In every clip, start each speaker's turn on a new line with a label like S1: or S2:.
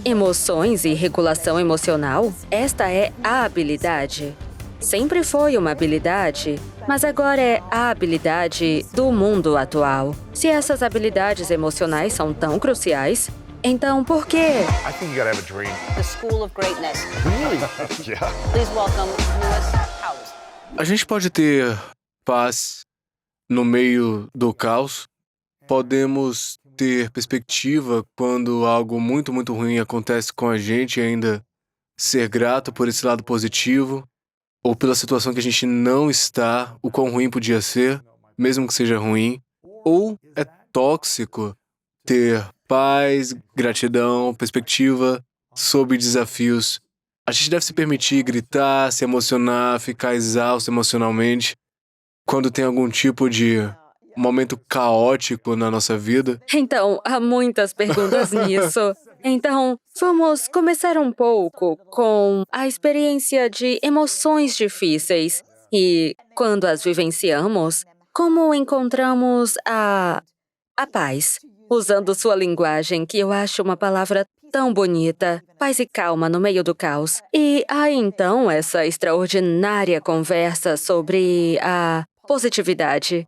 S1: emoções e regulação emocional, esta é a habilidade. Sempre foi uma habilidade, mas agora é a habilidade do mundo atual. Se essas habilidades emocionais são tão cruciais, então por quê?
S2: I think you gotta have a dream.
S3: The School of Greatness.
S2: Yeah.
S3: Please welcome Lewis Howes.
S4: A gente pode ter paz no meio do caos. Podemos ter perspectiva quando algo muito, muito ruim acontece com a gente e ainda ser grato por esse lado positivo ou pela situação que a gente não está, o quão ruim podia ser, mesmo que seja ruim. Ou é tóxico ter paz, gratidão, perspectiva sob desafios. A gente deve se permitir gritar, se emocionar, ficar exausto emocionalmente quando tem algum tipo de momento caótico na nossa vida.
S1: Então, há muitas perguntas nisso. Então, vamos começar um pouco com a experiência de emoções difíceis e, quando as vivenciamos, como encontramos a paz, usando sua linguagem, que eu acho uma palavra tão bonita, paz e calma no meio do caos. E há então essa extraordinária conversa sobre a positividade.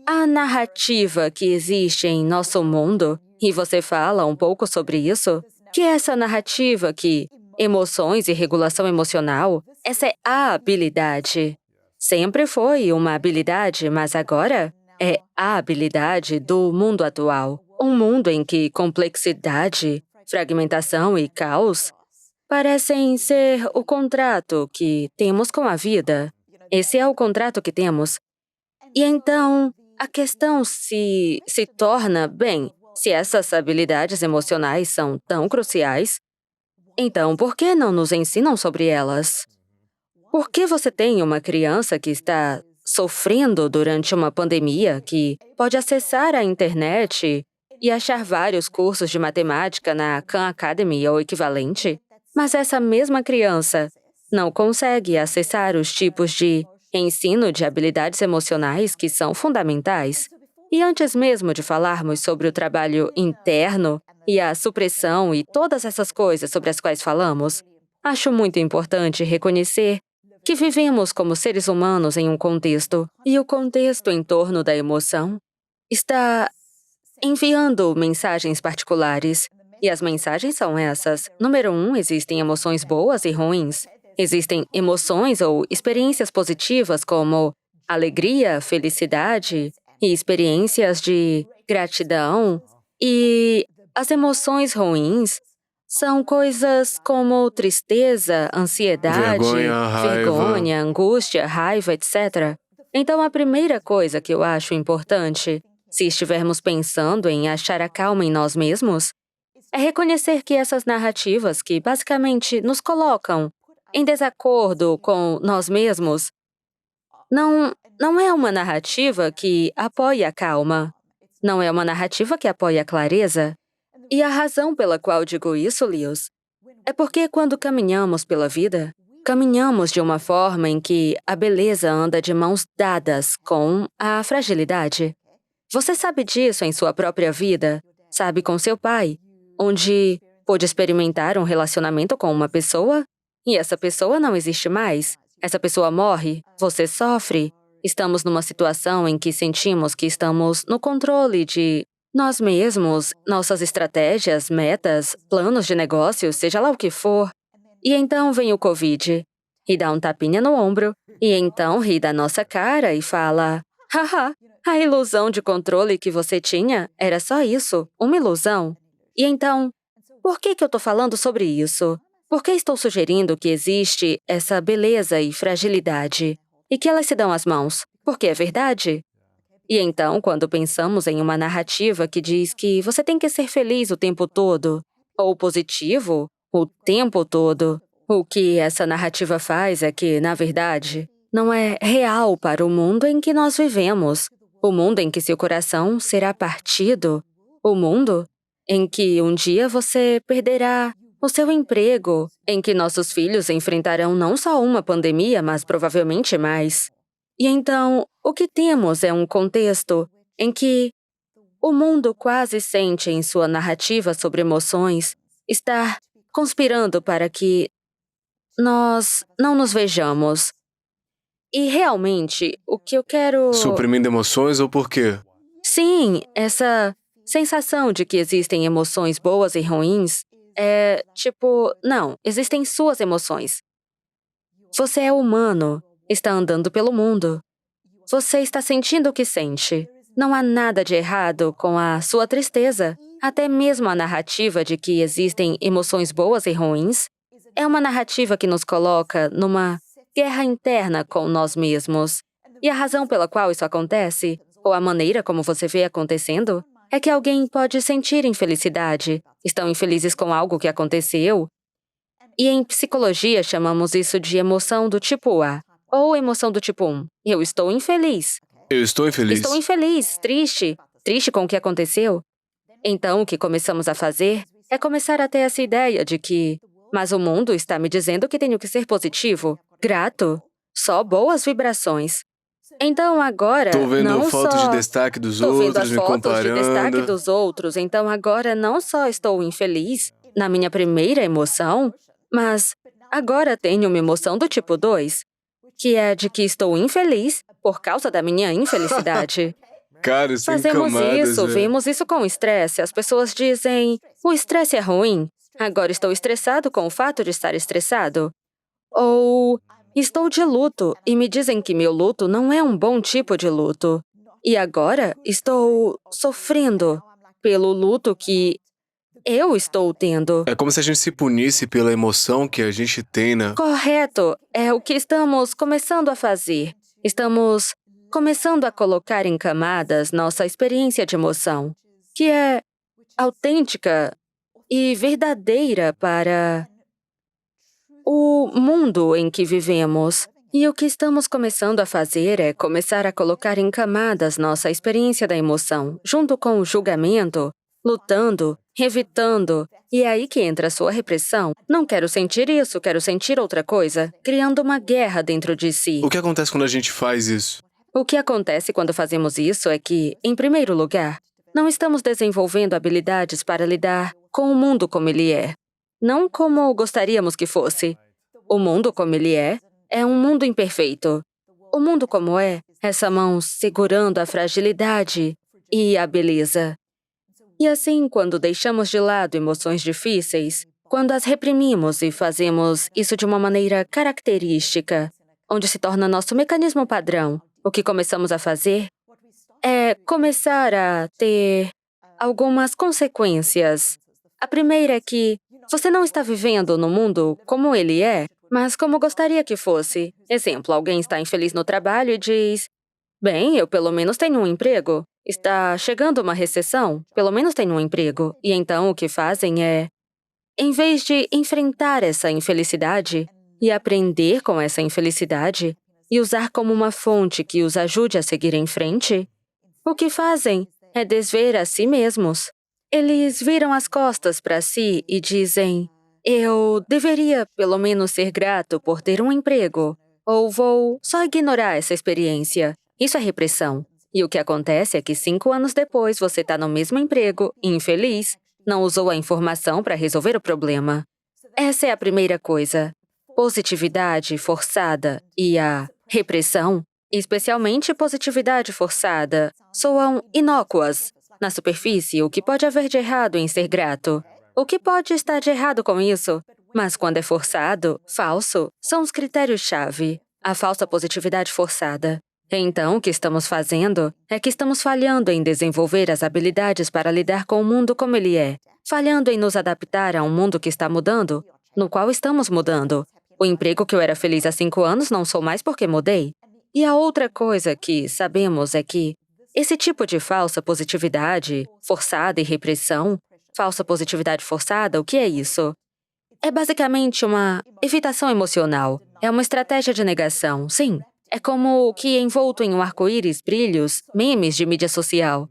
S1: A narrativa que existe em nosso mundo, e você fala um pouco sobre isso, que é essa narrativa que emoções e regulação emocional, essa é a habilidade. Sempre foi uma habilidade, mas agora é a habilidade do mundo atual. Um mundo em que complexidade, fragmentação e caos parecem ser o contrato que temos com a vida. Esse é o contrato que temos. E então, a questão se torna, bem, se essas habilidades emocionais são tão cruciais, então por que não nos ensinam sobre elas? Por que você tem uma criança que está sofrendo durante uma pandemia, que pode acessar a internet e achar vários cursos de matemática na Khan Academy ou equivalente, mas essa mesma criança não consegue acessar os tipos de ensino de habilidades emocionais que são fundamentais? E antes mesmo de falarmos sobre o trabalho interno e a supressão e todas essas coisas sobre as quais falamos, acho muito importante reconhecer que vivemos como seres humanos em um contexto, e o contexto em torno da emoção está enviando mensagens particulares. E as mensagens são essas. Número 1, existem emoções boas e ruins. Existem emoções ou experiências positivas como alegria, felicidade e experiências de gratidão. E as emoções ruins são coisas como tristeza, ansiedade, vergonha, angústia, raiva, etc. Então, a primeira coisa que eu acho importante, se estivermos pensando em achar a calma em nós mesmos, é reconhecer que essas narrativas que basicamente nos colocam em desacordo com nós mesmos não é uma narrativa que apoia a calma. Não é uma narrativa que apoia a clareza. E a razão pela qual digo isso, Lewis, é porque quando caminhamos pela vida, caminhamos de uma forma em que a beleza anda de mãos dadas com a fragilidade. Você sabe disso em sua própria vida, sabe com seu pai, onde pôde experimentar um relacionamento com uma pessoa e essa pessoa não existe mais. Essa pessoa morre, você sofre. Estamos numa situação em que sentimos que estamos no controle de nós mesmos, nossas estratégias, metas, planos de negócio, seja lá o que for. E então vem o Covid e dá um tapinha no ombro, e então ri da nossa cara e fala: haha, a ilusão de controle que você tinha era só isso, uma ilusão. E então, por que eu tô falando sobre isso? Por que estou sugerindo que existe essa beleza e fragilidade e que elas se dão as mãos? Porque é verdade. E então, quando pensamos em uma narrativa que diz que você tem que ser feliz o tempo todo, ou positivo o tempo todo, o que essa narrativa faz é que, na verdade, não é real para o mundo em que nós vivemos, o mundo em que seu coração será partido, o mundo em que um dia você perderá o seu emprego, em que nossos filhos enfrentarão não só uma pandemia, mas provavelmente mais. E então, o que temos é um contexto em que o mundo quase sente em sua narrativa sobre emoções estar conspirando para que nós não nos vejamos. E realmente, o que eu quero...
S4: Suprimindo emoções ou por quê?
S1: Sim, essa sensação de que existem emoções boas e ruins é tipo, não, existem suas emoções. Você é humano, está andando pelo mundo. Você está sentindo o que sente. Não há nada de errado com a sua tristeza. Até mesmo a narrativa de que existem emoções boas e ruins é uma narrativa que nos coloca numa guerra interna com nós mesmos. E a razão pela qual isso acontece, ou a maneira como você vê acontecendo, é que alguém pode sentir infelicidade. Estão infelizes com algo que aconteceu. E em psicologia chamamos isso de emoção do tipo A, ou emoção do tipo 1. Eu estou infeliz.
S4: Eu estou infeliz.
S1: Estou infeliz, triste com o que aconteceu. Então, o que começamos a fazer é começar a ter essa ideia de que, mas o mundo está me dizendo que tenho que ser positivo, grato, só boas vibrações. Então agora,
S4: Tô vendo
S1: não
S4: fotos
S1: só...
S4: de destaque dos
S1: Estou vendo as
S4: outros, me
S1: fotos de destaque
S4: comparando.
S1: dos outros, então agora não só estou infeliz na minha primeira emoção, mas agora tenho uma emoção do tipo 2, que é de que estou infeliz por causa da minha infelicidade.
S4: Cara, isso tem
S1: Fazemos
S4: camadas,
S1: isso,
S4: velho.
S1: vemos isso com o estresse. As pessoas dizem, o estresse é ruim. Agora estou estressado com o fato de estar estressado. Ou estou de luto e me dizem que meu luto não é um bom tipo de luto. E agora estou sofrendo pelo luto que eu estou tendo.
S4: É como se a gente se punisse pela emoção que a gente tem, né?
S1: Correto, é o que estamos começando a fazer. Estamos começando a colocar em camadas nossa experiência de emoção, que é autêntica e verdadeira para o mundo em que vivemos. E o que estamos começando a fazer é começar a colocar em camadas nossa experiência da emoção, junto com o julgamento, lutando, evitando. E é aí que entra a sua repressão. Não quero sentir isso, quero sentir outra coisa, criando uma guerra dentro de si.
S4: O que acontece quando a gente faz isso?
S1: O que acontece quando fazemos isso é que, em primeiro lugar, não estamos desenvolvendo habilidades para lidar com o mundo como ele é. Não como gostaríamos que fosse. O mundo como ele é um mundo imperfeito. O mundo como é, essa mão segurando a fragilidade e a beleza. E assim, quando deixamos de lado emoções difíceis, quando as reprimimos e fazemos isso de uma maneira característica, onde se torna nosso mecanismo padrão, o que começamos a fazer é começar a ter algumas consequências. A primeira é que você não está vivendo no mundo como ele é, mas como gostaria que fosse. Exemplo, alguém está infeliz no trabalho e diz, bem, eu pelo menos tenho um emprego. Está chegando uma recessão, pelo menos tenho um emprego. E então o que fazem é, em vez de enfrentar essa infelicidade e aprender com essa infelicidade e usar como uma fonte que os ajude a seguir em frente, o que fazem é desver a si mesmos. Eles viram as costas para si e dizem, eu deveria pelo menos ser grato por ter um emprego, ou vou só ignorar essa experiência. Isso é repressão. E o que acontece é que 5 anos depois você está no mesmo emprego, infeliz, não usou a informação para resolver o problema. Essa é a primeira coisa. Positividade forçada e a repressão, especialmente positividade forçada, soam inócuas. Na superfície, o que pode haver de errado em ser grato? O que pode estar de errado com isso? Mas quando é forçado, falso, são os critérios-chave. A falsa positividade forçada. Então, o que estamos fazendo é que estamos falhando em desenvolver as habilidades para lidar com o mundo como ele é, falhando em nos adaptar a um mundo que está mudando, no qual estamos mudando. O emprego que eu era feliz há 5 anos não sou mais porque mudei. E a outra coisa que sabemos é que esse tipo de falsa positividade, forçada e repressão, falsa positividade forçada, o que é isso? É basicamente uma evitação emocional. É uma estratégia de negação, sim. É como o que envolto em um arco-íris, brilhos, memes de mídia social.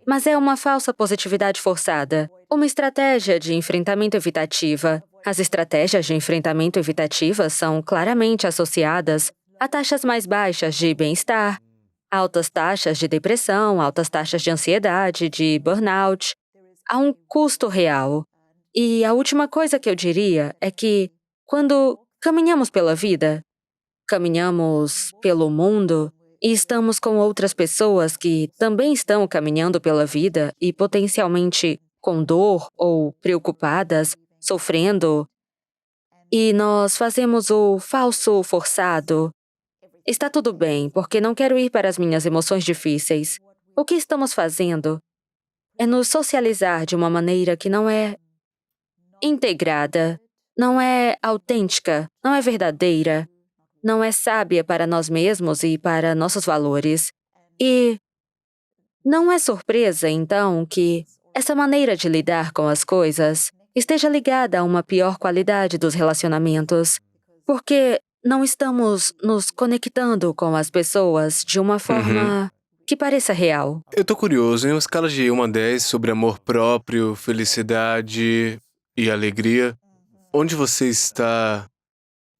S1: Mas é uma falsa positividade forçada, uma estratégia de enfrentamento evitativa. As estratégias de enfrentamento evitativas são claramente associadas a taxas mais baixas de bem-estar, altas taxas de depressão, altas taxas de ansiedade, de burnout. Há um custo real. E a última coisa que eu diria é que, quando caminhamos pela vida, caminhamos pelo mundo e estamos com outras pessoas que também estão caminhando pela vida e potencialmente com dor ou preocupadas, sofrendo, e nós fazemos o falso forçado. Está tudo bem, porque não quero ir para as minhas emoções difíceis. O que estamos fazendo é nos socializar de uma maneira que não é integrada, não é autêntica, não é verdadeira, não é sábia para nós mesmos e para nossos valores. E não é surpresa, então, que essa maneira de lidar com as coisas esteja ligada a uma pior qualidade dos relacionamentos, porque não estamos nos conectando com as pessoas de uma forma que pareça real.
S4: Eu tô curioso, em uma escala de 1 a 10 sobre amor próprio, felicidade e alegria, onde você está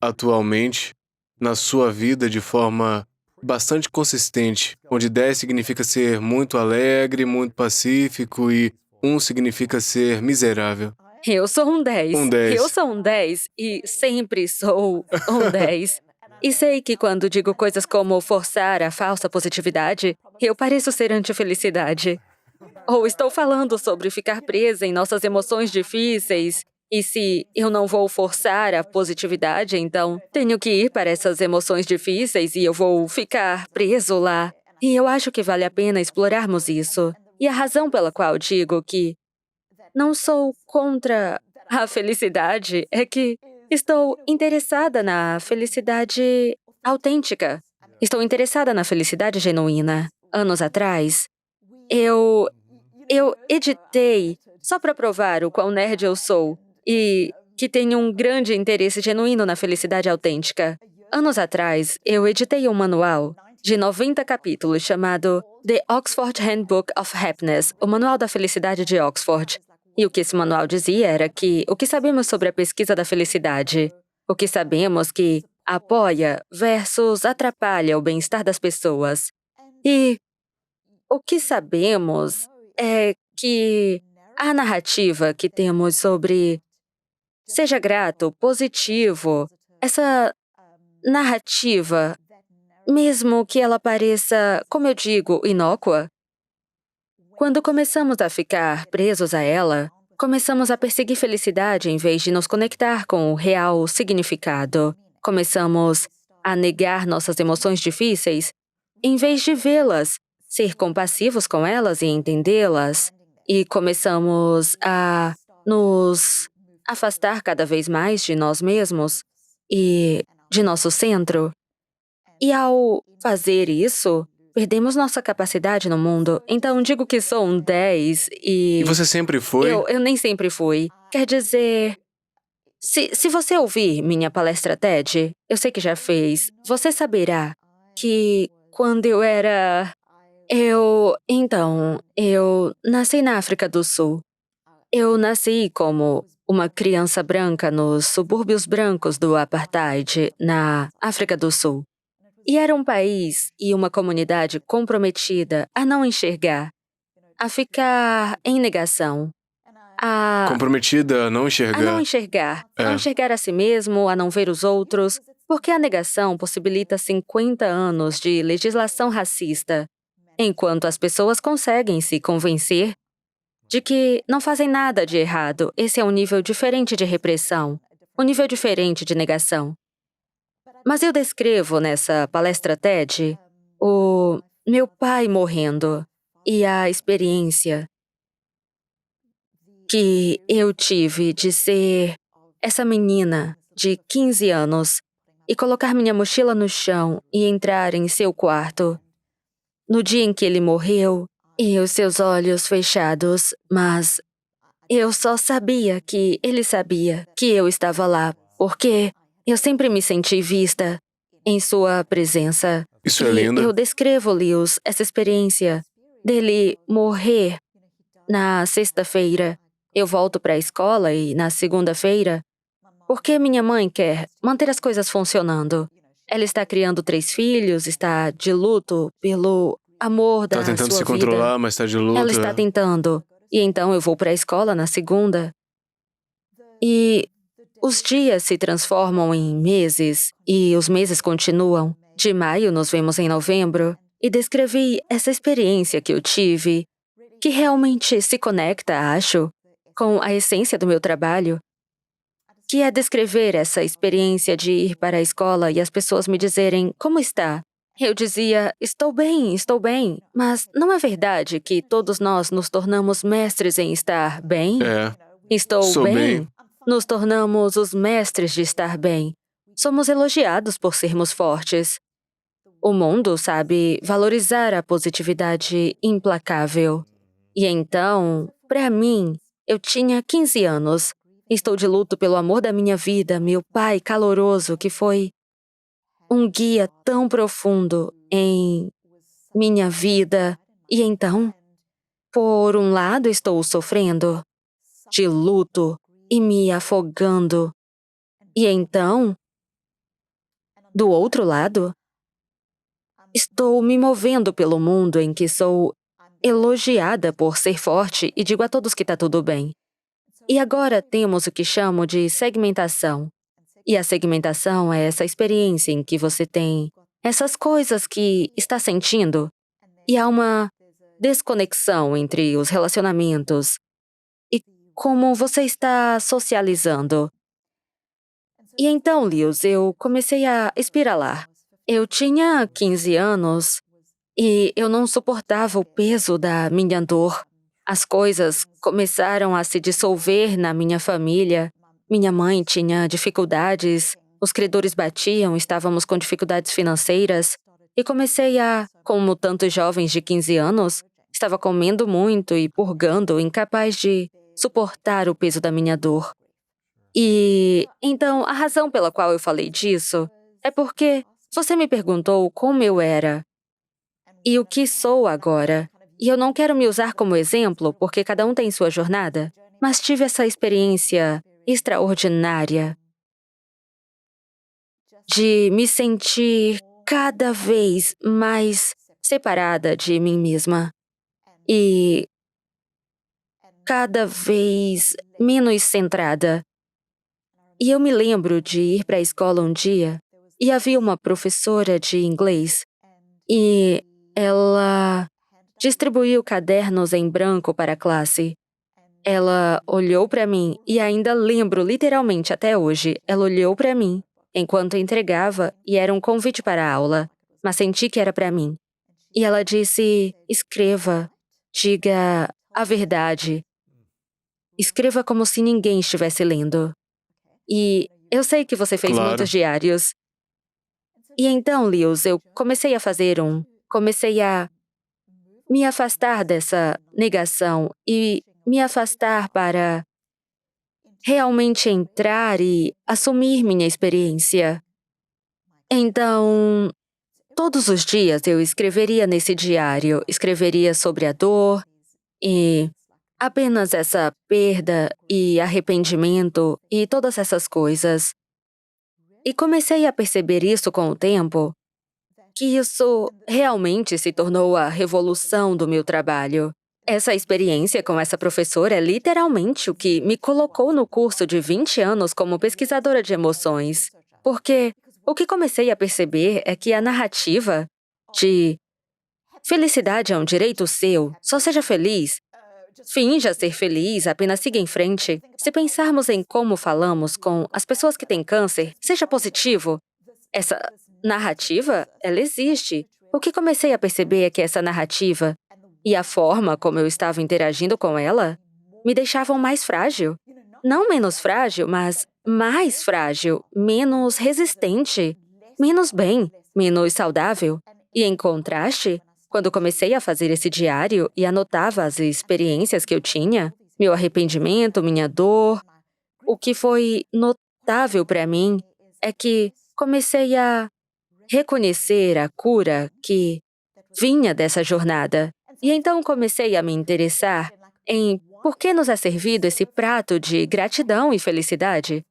S4: atualmente na sua vida de forma bastante consistente, onde 10 significa ser muito alegre, muito pacífico e 1 significa ser miserável.
S1: Eu sou um 10.
S4: Um 10.
S1: Eu sou um 10 e sempre sou um 10. E sei que quando digo coisas como forçar a falsa positividade, eu pareço ser anti-felicidade. Ou estou falando sobre ficar presa em nossas emoções difíceis, e se eu não vou forçar a positividade, então tenho que ir para essas emoções difíceis e eu vou ficar preso lá. E eu acho que vale a pena explorarmos isso. E a razão pela qual digo que não sou contra a felicidade é que estou interessada na felicidade autêntica. Estou interessada na felicidade genuína. Anos atrás, eu editei só para provar o quão nerd eu sou e que tenho um grande interesse genuíno na felicidade autêntica. Anos atrás, eu editei um manual de 90 capítulos chamado The Oxford Handbook of Happiness, o Manual da Felicidade de Oxford. E o que esse manual dizia era que o que sabemos sobre a pesquisa da felicidade, o que sabemos que apoia versus atrapalha o bem-estar das pessoas. E o que sabemos é que a narrativa que temos sobre seja grato, positivo, essa narrativa, mesmo que ela pareça, como eu digo, inócua, quando começamos a ficar presos a ela, começamos a perseguir felicidade em vez de nos conectar com o real significado. Começamos a negar nossas emoções difíceis em vez de vê-las, ser compassivos com elas e entendê-las. E começamos a nos afastar cada vez mais de nós mesmos e de nosso centro. E ao fazer isso, perdemos nossa capacidade no mundo. Então, digo que sou um 10 e...
S4: E você sempre foi?
S1: Eu nem sempre fui. Quer dizer... Se você ouvir minha palestra TED, eu sei que já fez, você saberá que quando eu era... Eu nasci na África do Sul. Eu nasci como uma criança branca nos subúrbios brancos do apartheid, na África do Sul. E era um país e uma comunidade comprometida a não enxergar, a ficar em negação,
S4: Comprometida a não enxergar.
S1: a não enxergar, a enxergar a si mesmo, a não ver os outros, porque a negação possibilita 50 anos de legislação racista, enquanto as pessoas conseguem se convencer de que não fazem nada de errado. Esse é um nível diferente de repressão, um nível diferente de negação. Mas eu descrevo nessa palestra TED o meu pai morrendo e a experiência que eu tive de ser essa menina de 15 anos e colocar minha mochila no chão e entrar em seu quarto no dia em que ele morreu e os seus olhos fechados, mas eu só sabia que ele sabia que eu estava lá, porque eu sempre me senti vista em sua presença.
S4: Isso é lindo.
S1: Eu descrevo, Lewis, essa experiência dele morrer na sexta-feira. Eu volto para a escola e na segunda-feira, porque minha mãe quer manter as coisas funcionando. Ela está criando 3 filhos, está de luto pelo amor da
S4: Tá tentando
S1: sua
S4: se
S1: vida.
S4: controlar, mas tá de luto.
S1: Ela está tentando. E então eu vou para a escola na segunda. E os dias se transformam em meses e os meses continuam. De maio nos vemos em novembro e descrevi essa experiência que eu tive, que realmente se conecta, acho, com a essência do meu trabalho, que é descrever essa experiência de ir para a escola e as pessoas me dizerem, como está? Eu dizia, estou bem, mas não é verdade que todos nós nos tornamos mestres em estar bem?
S4: É,
S1: Estou
S4: sou bem.
S1: bem? Nos tornamos os mestres de estar bem. Somos elogiados por sermos fortes. O mundo sabe valorizar a positividade implacável. E então, para mim, eu tinha 15 anos. Estou de luto pelo amor da minha vida, meu pai caloroso, que foi um guia tão profundo em minha vida. E então, por um lado, estou sofrendo de luto e me afogando. E então, do outro lado, estou me movendo pelo mundo em que sou elogiada por ser forte e digo a todos que está tudo bem. E agora temos o que chamo de segmentação. E a segmentação é essa experiência em que você tem essas coisas que está sentindo e há uma desconexão entre os relacionamentos e como você está socializando. E então, Lewis, eu comecei a espiralar. Eu tinha 15 anos e eu não suportava o peso da minha dor. As coisas começaram a se dissolver na minha família. Minha mãe tinha dificuldades, os credores batiam, estávamos com dificuldades financeiras. E comecei a, como tantos jovens de 15 anos, estava comendo muito e purgando, incapaz de suportar o peso da minha dor. E então, a razão pela qual eu falei disso é porque você me perguntou como eu era e o que sou agora. E eu não quero me usar como exemplo, porque cada um tem sua jornada, mas tive essa experiência extraordinária de me sentir cada vez mais separada de mim mesma e cada vez menos centrada. E eu me lembro de ir para a escola um dia e havia uma professora de inglês e ela distribuiu cadernos em branco para a classe. Ela olhou para mim e ainda lembro literalmente até hoje, ela olhou para mim enquanto entregava e era um convite para a aula, mas senti que era para mim. E ela disse, escreva, diga a verdade. Escreva como se ninguém estivesse lendo. E eu sei que você fez
S4: Claro.
S1: muitos diários. E então, Lewis, eu comecei a me afastar dessa negação e me afastar para realmente entrar e assumir minha experiência. Então, todos os dias eu escreveria nesse diário, escreveria sobre a dor e apenas essa perda e arrependimento e todas essas coisas. E comecei a perceber isso com o tempo, que isso realmente se tornou a revolução do meu trabalho. Essa experiência com essa professora é literalmente o que me colocou no curso de 20 anos como pesquisadora de emoções. Porque o que comecei a perceber é que a narrativa de felicidade é um direito seu, só seja feliz, finja ser feliz, apenas siga em frente. Se pensarmos em como falamos com as pessoas que têm câncer, seja positivo. Essa narrativa, ela existe. O que comecei a perceber é que essa narrativa e a forma como eu estava interagindo com ela me deixavam mais frágil. Não menos frágil, mas mais frágil, menos resistente, menos bem, menos saudável. E em contraste, quando comecei a fazer esse diário e anotava as experiências que eu tinha, meu arrependimento, minha dor, o que foi notável para mim é que comecei a reconhecer a cura que vinha dessa jornada. E então comecei a me interessar em por que nos é servido esse prato de gratidão e felicidade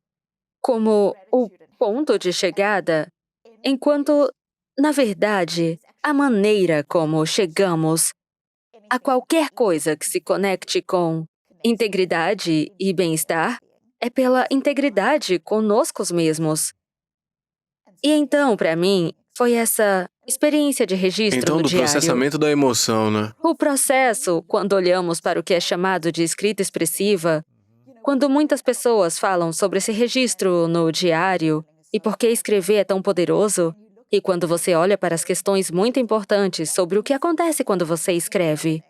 S1: como o ponto de chegada, enquanto, na verdade, a maneira como chegamos a qualquer coisa que se conecte com integridade e bem-estar é pela integridade conosco mesmos. E então, para mim, foi essa experiência de registro
S4: Então,
S1: no
S4: do
S1: diário.
S4: processamento da emoção, né?
S1: O processo, quando olhamos para o que é chamado de escrita expressiva, quando muitas pessoas falam sobre esse registro no diário e por que escrever é tão poderoso, e quando você olha para as questões muito importantes sobre o que acontece quando você escreve,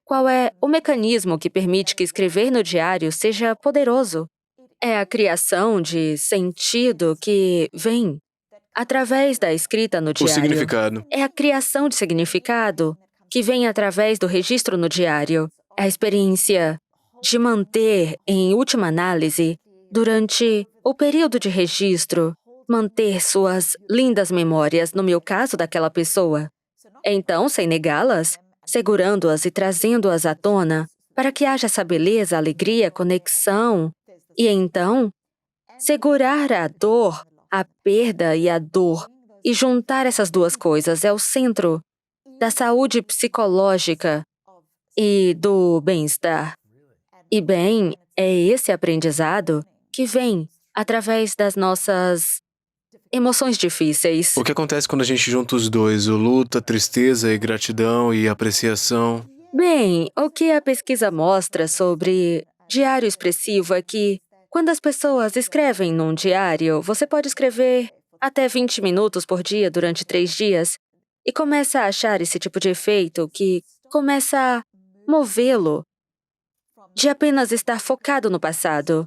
S1: qual é o mecanismo que permite que escrever no diário seja poderoso? É a criação de sentido que vem através da escrita no
S4: O
S1: diário.
S4: significado.
S1: É a criação de significado que vem através do registro no diário. É a experiência de manter, em última análise, durante o período de registro, manter suas lindas memórias, no meu caso, daquela pessoa. Então, sem negá-las, segurando-as e trazendo-as à tona, para que haja essa beleza, alegria, conexão. E então, segurar a dor, a perda e a dor, e juntar essas duas coisas é o centro da saúde psicológica e do bem-estar. E bem, é esse aprendizado que vem através das nossas emoções difíceis.
S4: O que acontece quando a gente junta os dois? O luta, tristeza e gratidão e apreciação.
S1: Bem, o que a pesquisa mostra sobre diário expressivo é que, quando as pessoas escrevem num diário, você pode escrever até 20 minutos por dia durante 3 dias e começa a achar esse tipo de efeito que começa a movê-lo de apenas estar focado no passado.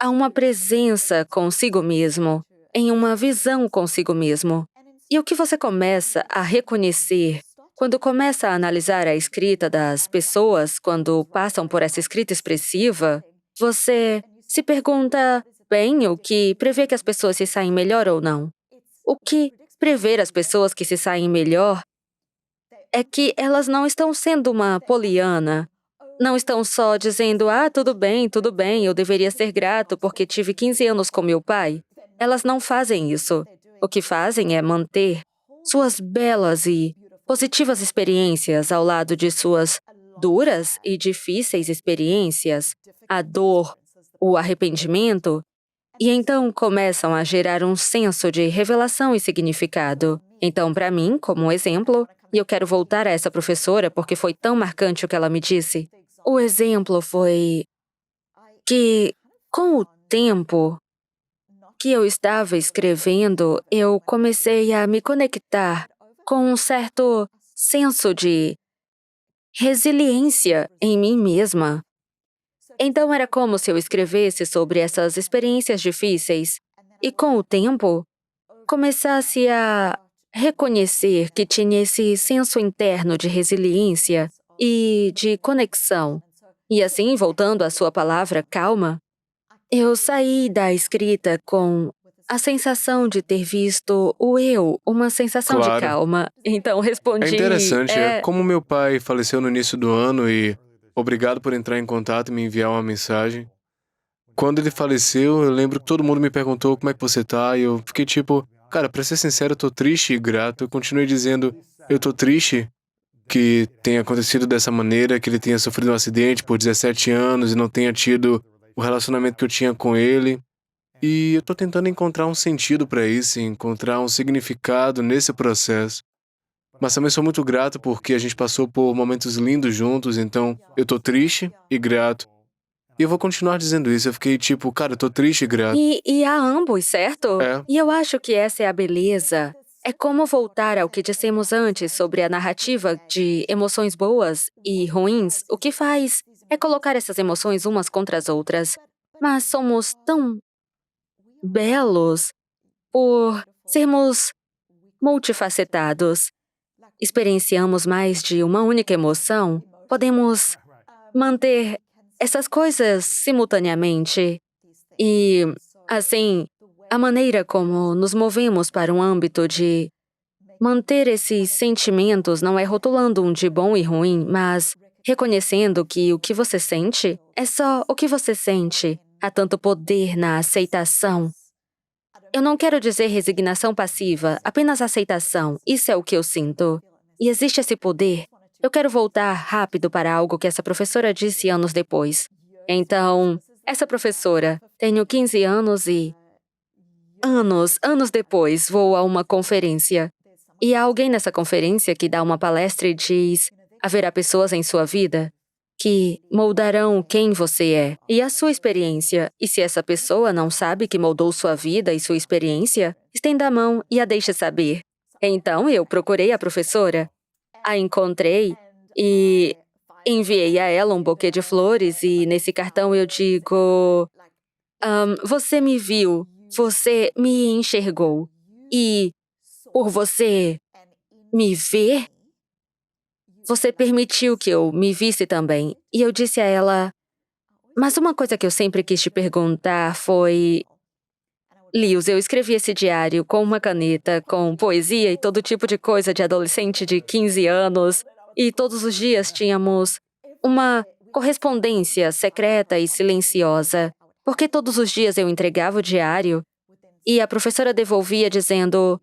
S1: Há uma presença consigo mesmo, em uma visão consigo mesmo. E o que você começa a reconhecer quando começa a analisar a escrita das pessoas, quando passam por essa escrita expressiva, você se pergunta, bem, o que prevê que as pessoas se saem melhor ou não? O que prever as pessoas que se saem melhor é que elas não estão sendo uma poliana, não estão só dizendo, tudo bem, eu deveria ser grato porque tive 15 anos com meu pai. Elas não fazem isso. O que fazem é manter suas belas e positivas experiências ao lado de suas duras e difíceis experiências, a dor, o arrependimento, e então começam a gerar um senso de revelação e significado. Então, para mim, como um exemplo, e eu quero voltar a essa professora porque foi tão marcante o que ela me disse, o exemplo foi que, com o tempo que eu estava escrevendo, eu comecei a me conectar com um certo senso de resiliência em mim mesma. Então era como se eu escrevesse sobre essas experiências difíceis e, com o tempo, começasse a reconhecer que tinha esse senso interno de resiliência e de conexão. E assim, voltando à sua palavra, calma, eu saí da escrita com a sensação de ter visto o eu, uma sensação
S4: Claro.
S1: de calma. Então
S4: É
S1: respondi...
S4: interessante, como meu pai faleceu no início do ano e obrigado por entrar em contato e me enviar uma mensagem. Quando ele faleceu, eu lembro que todo mundo me perguntou como é que você tá, e eu fiquei tipo, cara, pra ser sincero, eu tô triste e grato. Eu continuei dizendo, eu tô triste que tenha acontecido dessa maneira, que ele tenha sofrido um acidente por 17 anos e não tenha tido o relacionamento que eu tinha com ele. E eu tô tentando encontrar um sentido pra isso, encontrar um significado nesse processo. Mas também sou muito grato porque a gente passou por momentos lindos juntos, então eu tô triste e grato. E eu vou continuar dizendo isso. Eu fiquei tipo, cara, eu tô triste e grato.
S1: E a ambos, certo?
S4: É.
S1: E eu acho que essa é a beleza. É como voltar ao que dissemos antes sobre a narrativa de emoções boas e ruins. O que faz é colocar essas emoções umas contra as outras. Mas somos tão belos por sermos multifacetados. Experienciamos mais de uma única emoção. Podemos manter essas coisas simultaneamente. E, assim, a maneira como nos movemos para um âmbito de manter esses sentimentos não é rotulando um de bom e ruim, mas reconhecendo que o que você sente é só o que você sente. Há tanto poder na aceitação. Eu não quero dizer resignação passiva, apenas aceitação. Isso é o que eu sinto. E existe esse poder. Eu quero voltar rápido para algo que essa professora disse anos depois. Então, essa professora. Tenho 15 anos e anos depois vou a uma conferência. E há alguém nessa conferência que dá uma palestra e diz: haverá pessoas em sua vida que moldarão quem você é e a sua experiência. E se essa pessoa não sabe que moldou sua vida e sua experiência, estenda a mão e a deixe saber. Então eu procurei a professora, a encontrei e enviei a ela um buquê de flores e nesse cartão eu digo: você me viu, você me enxergou e por você me ver, você permitiu que eu me visse também. E eu disse a ela: mas uma coisa que eu sempre quis te perguntar foi... Lewis, eu escrevi esse diário com uma caneta, com poesia e todo tipo de coisa de adolescente de 15 anos. E todos os dias tínhamos uma correspondência secreta e silenciosa. Porque todos os dias eu entregava o diário e a professora devolvia dizendo: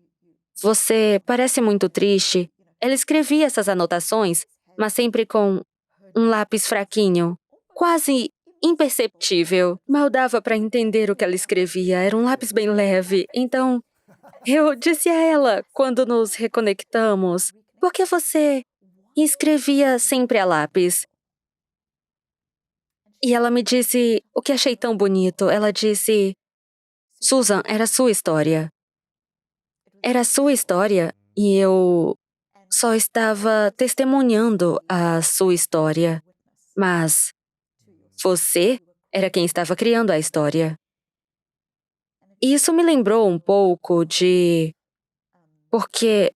S1: você parece muito triste. Ela escrevia essas anotações, mas sempre com um lápis fraquinho, quase imperceptível. Mal dava para entender o que ela escrevia, era um lápis bem leve. Então, eu disse a ela, quando nos reconectamos: por que você escrevia sempre a lápis? E ela me disse o que achei tão bonito. Ela disse: Susan, era sua história. Era sua história e eu só estava testemunhando a sua história. Mas você era quem estava criando a história. E isso me lembrou um pouco de... Porque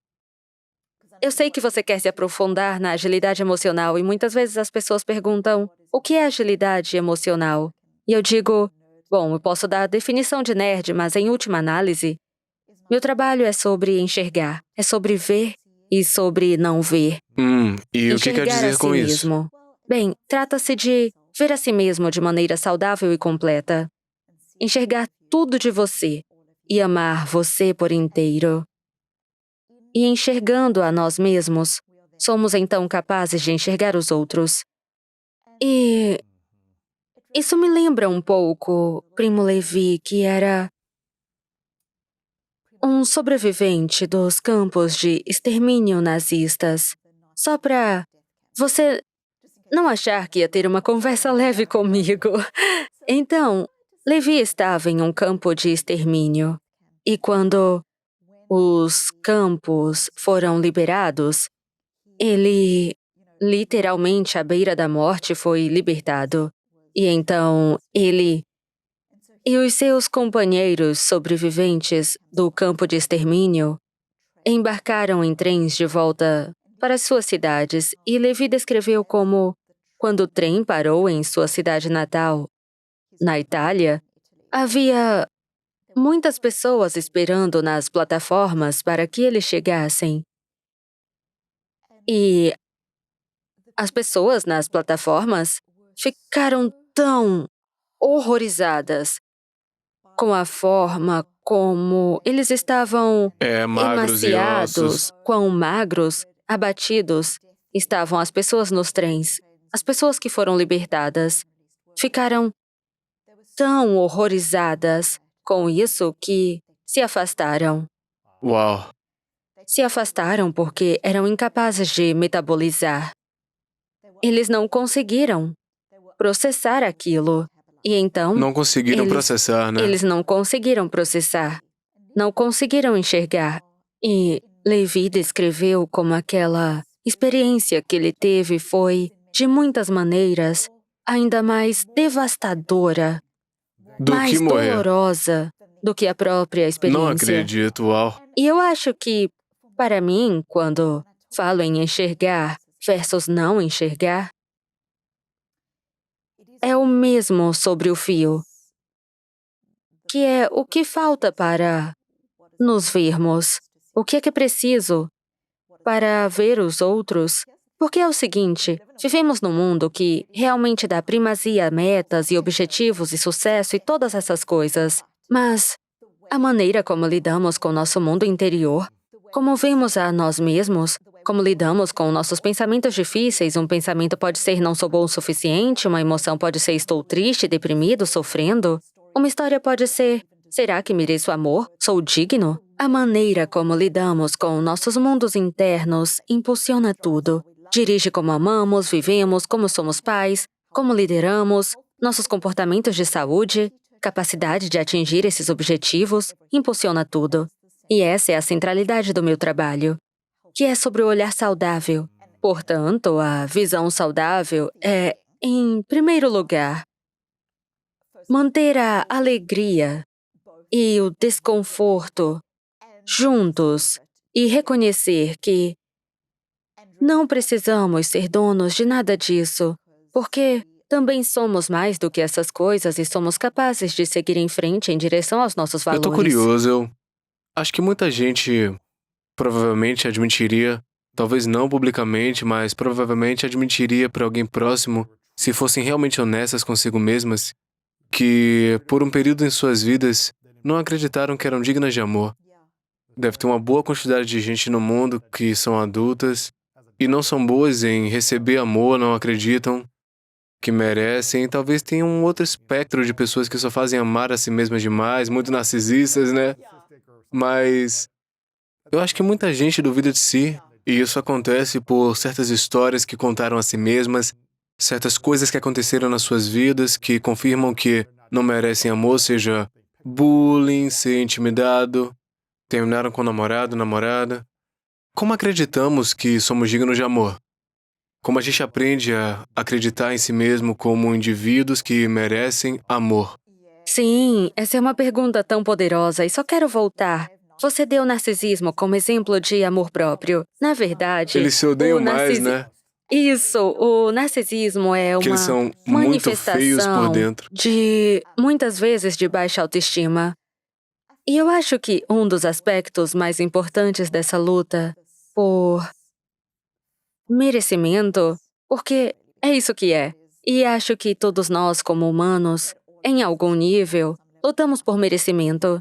S1: eu sei que você quer se aprofundar na agilidade emocional e muitas vezes as pessoas perguntam: o que é agilidade emocional? E eu digo: bom, eu posso dar a definição de nerd, mas em última análise, meu trabalho é sobre enxergar, é sobre ver e sobre não ver.
S4: E o que quer
S1: Enxergar
S4: dizer
S1: a
S4: com
S1: si
S4: isso?
S1: mesmo. Bem, trata-se de ver a si mesmo de maneira saudável e completa. Enxergar tudo de você e amar você por inteiro. E enxergando a nós mesmos, somos então capazes de enxergar os outros. E isso me lembra um pouco Primo Levi, que era um sobrevivente dos campos de extermínio nazistas. Só para você não achar que ia ter uma conversa leve comigo. Então, Levi estava em um campo de extermínio. E quando os campos foram liberados, ele, literalmente à beira da morte, foi libertado. E então, ele e os seus companheiros sobreviventes do campo de extermínio embarcaram em trens de volta para suas cidades e Levi descreveu como, quando o trem parou em sua cidade natal, na Itália, havia muitas pessoas esperando nas plataformas para que eles chegassem. E as pessoas nas plataformas ficaram tão horrorizadas com a forma como eles estavam
S4: Magros e ossos.
S1: emaciados, quão magros, abatidos estavam as pessoas nos trens. As pessoas que foram libertadas ficaram tão horrorizadas com isso que se afastaram.
S4: Uau.
S1: Se afastaram porque eram incapazes de metabolizar. Eles não conseguiram processar aquilo. E então...
S4: Não conseguiram processar, né?
S1: Eles não conseguiram processar. Não conseguiram enxergar. E Levi descreveu como aquela experiência que ele teve foi, de muitas maneiras, ainda mais devastadora,
S4: Do
S1: mais
S4: que morrer.
S1: dolorosa do que a própria experiência.
S4: Não acredito, uau.
S1: E eu acho que, para mim, quando falo em enxergar versus não enxergar, é o mesmo sobre o fio, que é o que falta para nos vermos, o que é preciso para ver os outros. Porque é o seguinte, vivemos num mundo que realmente dá primazia a metas e objetivos e sucesso e todas essas coisas, mas a maneira como lidamos com o nosso mundo interior, como vemos a nós mesmos, Como lidamos com nossos pensamentos difíceis, um pensamento pode ser não sou bom o suficiente, uma emoção pode ser estou triste, deprimido, sofrendo. Uma história pode ser será que mereço amor? Sou digno? A maneira como lidamos com nossos mundos internos impulsiona tudo. Dirige como amamos, vivemos, como somos pais, como lideramos, nossos comportamentos de saúde, capacidade de atingir esses objetivos, impulsiona tudo. E essa é a centralidade do meu trabalho, que é sobre o olhar saudável. Portanto, a visão saudável é, em primeiro lugar, manter a alegria e o desconforto juntos e reconhecer que não precisamos ser donos de nada disso, porque também somos mais do que essas coisas e somos capazes de seguir em frente em direção aos nossos
S4: Eu
S1: valores.
S4: tô curioso, eu acho que muita gente provavelmente admitiria, talvez não publicamente, mas provavelmente admitiria para alguém próximo, se fossem realmente honestas consigo mesmas, que por um período em suas vidas não acreditaram que eram dignas de amor. Deve ter uma boa quantidade de gente no mundo que são adultas e não são boas em receber amor, não acreditam que merecem, e talvez tenha um outro espectro de pessoas que só fazem amar a si mesmas demais, muito narcisistas, né? Mas eu acho que muita gente duvida de si, e isso acontece por certas histórias que contaram a si mesmas, certas coisas que aconteceram nas suas vidas que confirmam que não merecem amor, seja bullying, ser intimidado, terminaram com o namorado, namorada. Como acreditamos que somos dignos de amor? Como a gente aprende a acreditar em si mesmo como indivíduos que merecem amor?
S1: Sim, essa é uma pergunta tão poderosa e só quero voltar. Você deu o narcisismo como exemplo de amor próprio. Na verdade,
S4: Eles se odeiam
S1: o
S4: mais, né?
S1: Isso, o narcisismo é
S4: Que eles
S1: uma
S4: são muito feios por
S1: manifestação
S4: dentro.
S1: de, muitas vezes, de baixa autoestima. E eu acho que um dos aspectos mais importantes dessa luta por merecimento, porque é isso que é. E acho que todos nós, como humanos, em algum nível, lutamos por merecimento.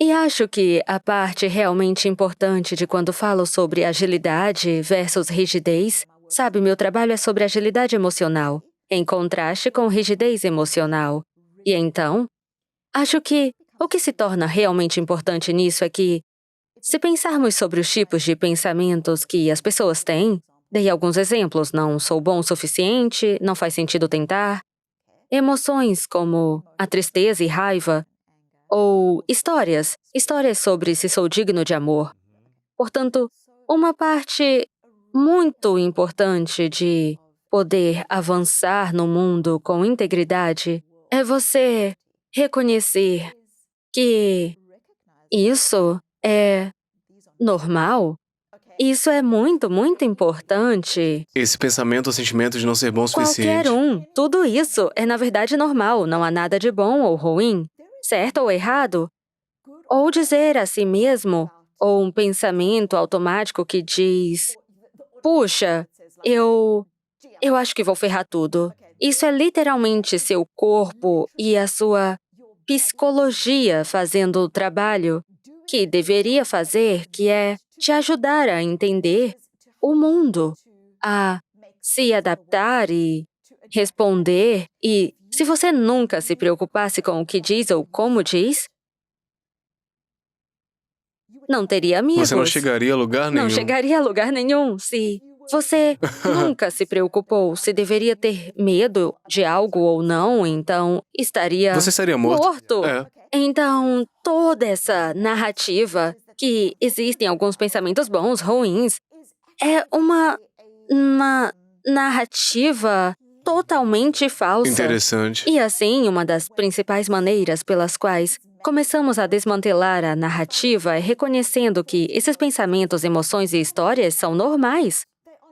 S1: E acho que a parte realmente importante de quando falo sobre agilidade versus rigidez, sabe, meu trabalho é sobre agilidade emocional, em contraste com rigidez emocional. E então, acho que o que se torna realmente importante nisso é que, se pensarmos sobre os tipos de pensamentos que as pessoas têm, dei alguns exemplos, não sou bom o suficiente, não faz sentido tentar. Emoções como a tristeza e raiva, ou histórias sobre se sou digno de amor. Portanto, uma parte muito importante de poder avançar no mundo com integridade é você reconhecer que isso é normal. Isso é muito, muito importante.
S4: Esse pensamento ou sentimento de não ser bom o suficiente.
S1: Qualquer um. Tudo isso é, na verdade, normal. Não há nada de bom ou ruim, certo ou errado. Ou dizer a si mesmo, ou um pensamento automático que diz, puxa, eu acho que vou ferrar tudo. Isso é literalmente seu corpo e a sua psicologia fazendo o trabalho que deveria fazer, que é te ajudar a entender o mundo, a se adaptar e responder. E se você nunca se preocupasse com o que diz ou como diz, não teria amigos.
S4: Você não chegaria a lugar nenhum.
S1: Não chegaria a lugar nenhum. Se você nunca se preocupou se deveria ter medo de algo ou não, então estaria
S4: Você estaria morto. É.
S1: Então, toda essa narrativa que existem alguns pensamentos bons, ruins, é uma narrativa totalmente falsa.
S4: Interessante.
S1: E assim, uma das principais maneiras pelas quais começamos a desmantelar a narrativa é reconhecendo que esses pensamentos, emoções e histórias são normais.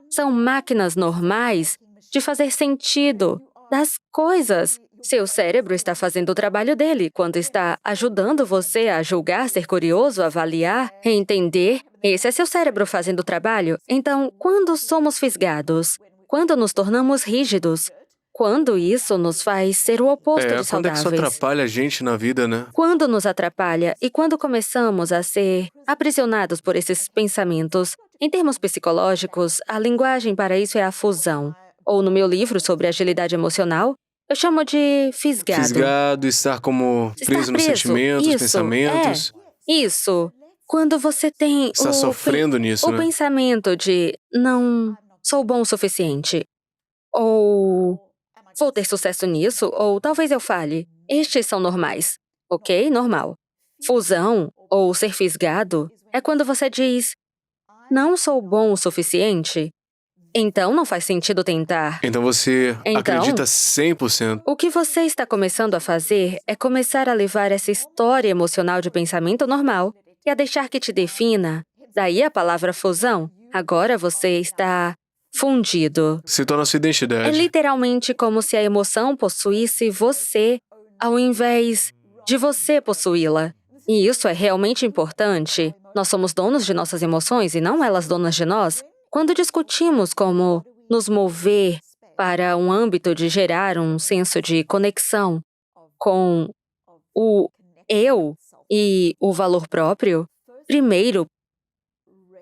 S1: São máquinas normais de fazer sentido das coisas. Seu cérebro está fazendo o trabalho dele quando está ajudando você a julgar, ser curioso, avaliar, entender. Esse é seu cérebro fazendo o trabalho. Então, quando somos fisgados, quando nos tornamos rígidos, quando isso nos faz ser o oposto de
S4: Quando é
S1: saudáveis.
S4: que isso atrapalha a gente na vida, né?
S1: Quando nos atrapalha e quando começamos a ser aprisionados por esses pensamentos, Em termos psicológicos, a linguagem para isso é a fusão. Ou no meu livro sobre agilidade emocional, eu chamo de fisgado.
S4: Fisgado, estar como
S1: Estar
S4: preso nos
S1: preso.
S4: sentimentos,
S1: Isso,
S4: pensamentos.
S1: Isso. Quando você tem
S4: Está sofrendo nisso,
S1: o
S4: né?
S1: pensamento de não sou bom o suficiente, ou vou ter sucesso nisso, ou talvez eu falhe. Estes são normais, ok? Normal. Fusão, ou ser fisgado, é quando você diz não sou bom o suficiente, então não faz sentido tentar.
S4: Então você
S1: Então,
S4: acredita 100%.
S1: O que você está começando a fazer é começar a levar essa história emocional de pensamento normal e a deixar que te defina. Daí a palavra fusão. Agora você está fundido.
S4: Se torna sua
S1: É
S4: identidade.
S1: literalmente como se a emoção possuísse você, ao invés de você possuí-la. E isso é realmente importante. Nós somos donos de nossas emoções e não elas donas de nós. Quando discutimos como nos mover para um âmbito de gerar um senso de conexão com o eu e o valor próprio, primeiro,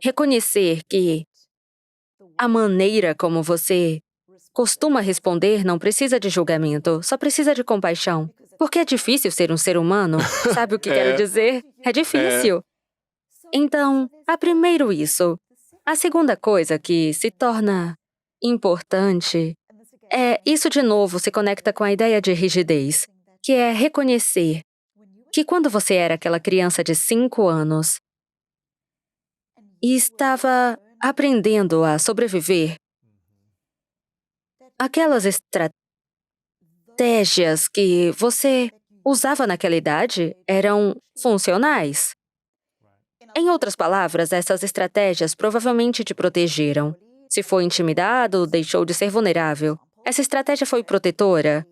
S1: reconhecer que a maneira como você costuma responder não precisa de julgamento, só precisa de compaixão. Porque é difícil ser um ser humano. Sabe o que quero dizer? É difícil. Então, há primeiro isso. A segunda coisa que se torna importante é, isso de novo se conecta com a ideia de rigidez, que é reconhecer que quando você era aquela criança de 5 anos e estava aprendendo a sobreviver, aquelas estratégias que você usava naquela idade eram funcionais. Em outras palavras, essas estratégias provavelmente te protegeram. Se foi intimidado, deixou de ser vulnerável. Essa estratégia foi protetora.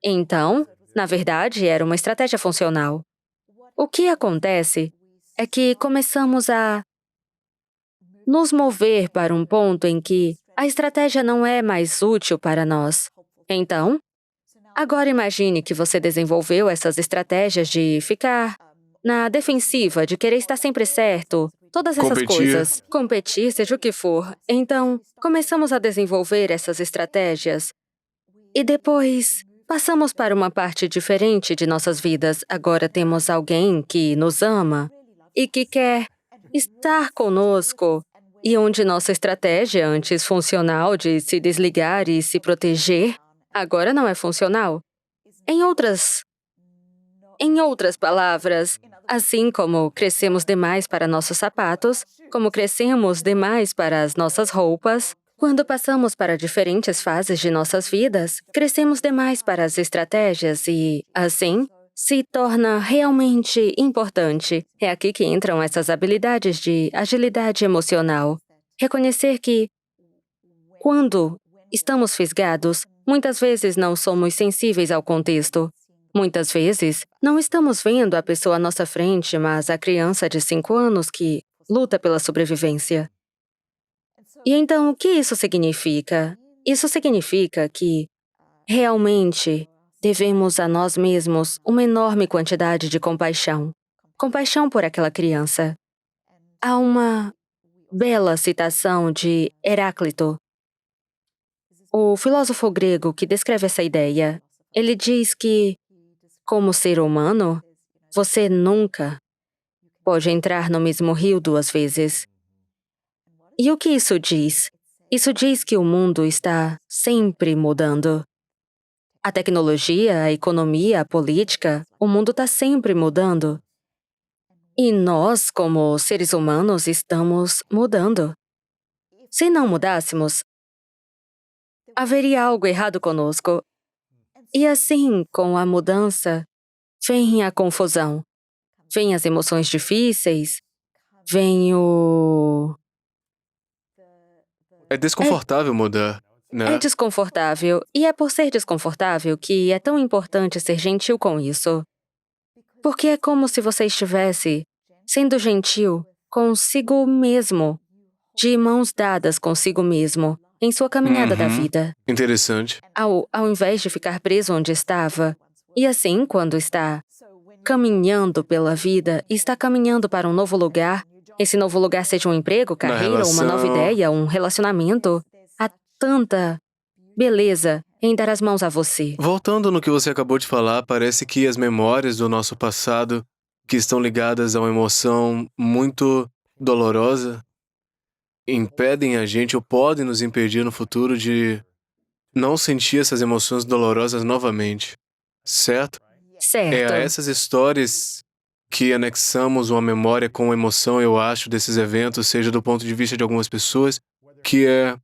S1: Então, na verdade, era uma estratégia funcional. O que acontece é que começamos a nos mover para um ponto em que a estratégia não é mais útil para nós. Então, agora imagine que você desenvolveu essas estratégias de ficar na defensiva, de querer estar sempre certo, todas essas
S4: Competir.
S1: coisas. Competir, seja o que for. Então, começamos a desenvolver essas estratégias. E depois, passamos para uma parte diferente de nossas vidas. Agora temos alguém que nos ama e que quer estar conosco. E onde nossa estratégia, antes funcional de se desligar e se proteger, agora não é funcional. Em outras palavras, assim como crescemos demais para nossos sapatos, como crescemos demais para as nossas roupas, quando passamos para diferentes fases de nossas vidas, crescemos demais para as estratégias e, assim, se torna realmente importante. É aqui que entram essas habilidades de agilidade emocional. Reconhecer que, quando estamos fisgados, muitas vezes não somos sensíveis ao contexto. Muitas vezes, não estamos vendo a pessoa à nossa frente, mas a criança de 5 anos que luta pela sobrevivência. E então, o que isso significa? Isso significa que, realmente, devemos a nós mesmos uma enorme quantidade de compaixão. Compaixão por aquela criança. Há uma bela citação de Heráclito, o filósofo grego que descreve essa ideia. Ele diz que, como ser humano, você nunca pode entrar no mesmo rio 2 vezes. E o que isso diz? Isso diz que o mundo está sempre mudando. A tecnologia, a economia, a política, o mundo está sempre mudando. E nós, como seres humanos, estamos mudando. Se não mudássemos, haveria algo errado conosco. E assim, com a mudança, vem a confusão. Vem as emoções difíceis, vem o...
S4: É desconfortável mudar, né?
S1: É desconfortável, e é por ser desconfortável que é tão importante ser gentil com isso. Porque é como se você estivesse sendo gentil consigo mesmo, de mãos dadas consigo mesmo, em sua caminhada da vida.
S4: Interessante.
S1: Ao invés de ficar preso onde estava. E assim, quando está caminhando pela vida, está caminhando para um novo lugar, esse novo lugar seja um emprego, carreira, uma nova
S4: relação.
S1: ideia, um relacionamento. Há tanta beleza em dar as mãos a você.
S4: Voltando no que você acabou de falar, parece que as memórias do nosso passado, que estão ligadas a uma emoção muito dolorosa, impedem a gente ou podem nos impedir no futuro de não sentir essas emoções dolorosas novamente, certo? É
S1: Certo.
S4: a essas histórias que anexamos uma memória com emoção, eu acho, desses eventos, seja do ponto de vista de algumas pessoas, que é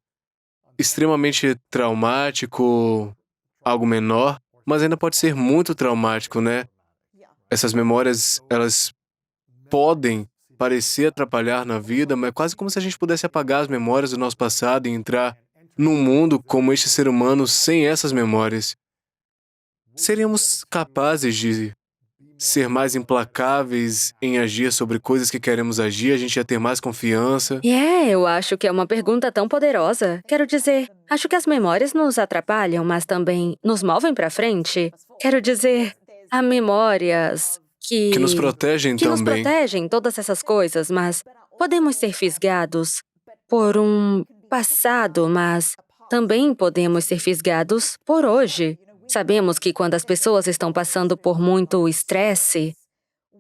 S4: extremamente traumático, algo menor, mas ainda pode ser muito traumático, né? Essas memórias, elas podem parecer atrapalhar na vida, mas é quase como se a gente pudesse apagar as memórias do nosso passado e entrar num mundo como este ser humano sem essas memórias. Seríamos capazes de ser mais implacáveis em agir sobre coisas que queremos agir, a gente ia ter mais confiança.
S1: Eu acho que é uma pergunta tão poderosa. Quero dizer, acho que as memórias nos atrapalham, mas também nos movem para frente. Quero dizer, há memórias
S4: Que nos protegem
S1: que nos
S4: também.
S1: protegem, todas essas coisas, mas podemos ser fisgados por um passado, mas também podemos ser fisgados por hoje. Sabemos que quando as pessoas estão passando por muito estresse,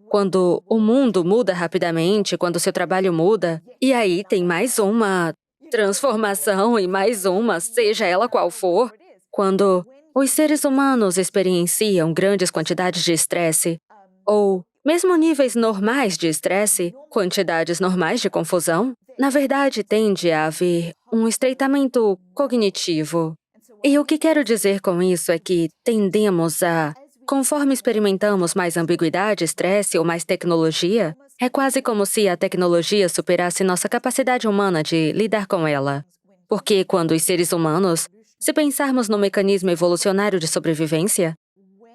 S1: quando o mundo muda rapidamente, quando o seu trabalho muda, e aí tem mais uma transformação e mais uma, seja ela qual for, quando os seres humanos experienciam grandes quantidades de estresse, ou mesmo níveis normais de estresse, quantidades normais de confusão, na verdade tende a haver um estreitamento cognitivo. E o que quero dizer com isso é que tendemos a, conforme experimentamos mais ambiguidade, estresse ou mais tecnologia, é quase como se a tecnologia superasse nossa capacidade humana de lidar com ela. Porque quando os seres humanos, se pensarmos no mecanismo evolucionário de sobrevivência,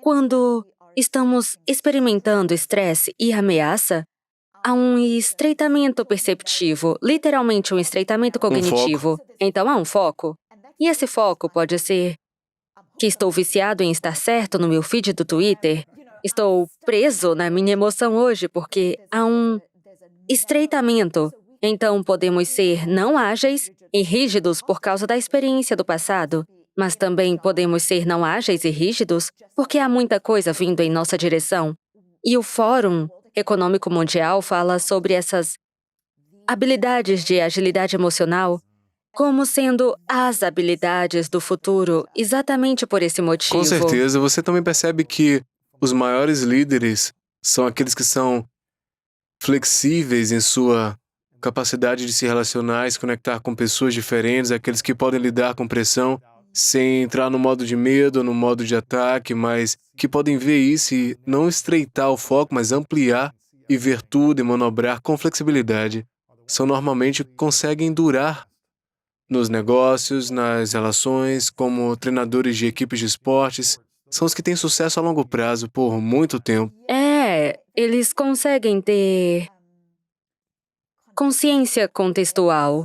S1: quando estamos experimentando estresse e ameaça, há um estreitamento perceptivo, literalmente um estreitamento cognitivo. Então há um foco. E esse foco pode ser que estou viciado em estar certo no meu feed do Twitter, estou preso na minha emoção hoje porque há um estreitamento. Então podemos ser não ágeis e rígidos por causa da experiência do passado, mas também podemos ser não ágeis e rígidos porque há muita coisa vindo em nossa direção. E o Fórum Econômico Mundial fala sobre essas habilidades de agilidade emocional como sendo as habilidades do futuro, exatamente por esse motivo.
S4: Com certeza, você também percebe que os maiores líderes são aqueles que são flexíveis em sua capacidade de se relacionar e se conectar com pessoas diferentes, aqueles que podem lidar com pressão sem entrar no modo de medo, no modo de ataque, mas que podem ver isso e não estreitar o foco, mas ampliar e ver tudo e manobrar com flexibilidade. São normalmente que conseguem durar nos negócios, nas relações, como treinadores de equipes de esportes, são os que têm sucesso a longo prazo por muito tempo.
S1: Eles conseguem ter consciência contextual.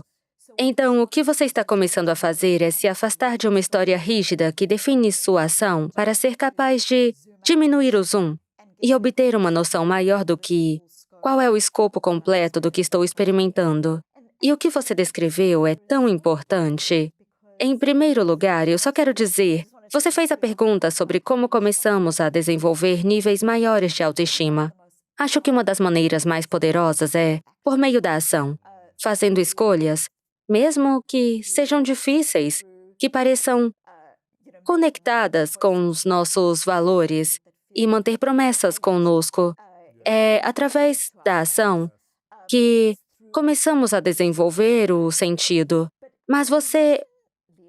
S1: Então, o que você está começando a fazer é se afastar de uma história rígida que define sua ação para ser capaz de diminuir o zoom e obter uma noção maior do que qual é o escopo completo do que estou experimentando. E o que você descreveu é tão importante. Em primeiro lugar, eu só quero dizer, você fez a pergunta sobre como começamos a desenvolver níveis maiores de autoestima. Acho que uma das maneiras mais poderosas é por meio da ação, fazendo escolhas, mesmo que sejam difíceis, que pareçam conectadas com os nossos valores e manter promessas conosco. É através da ação que começamos a desenvolver o sentido. Mas você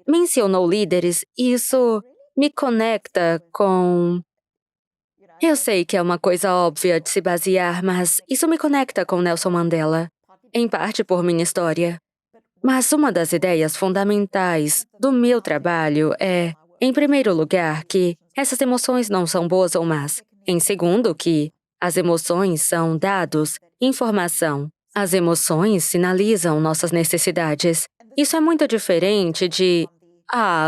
S1: mencionou líderes e isso me conecta com... Eu sei que é uma coisa óbvia de se basear, mas isso me conecta com Nelson Mandela, em parte por minha história. Mas uma das ideias fundamentais do meu trabalho é, em primeiro lugar, que essas emoções não são boas ou más. Em segundo, que as emoções são dados, informação. As emoções sinalizam nossas necessidades. Isso é muito diferente de,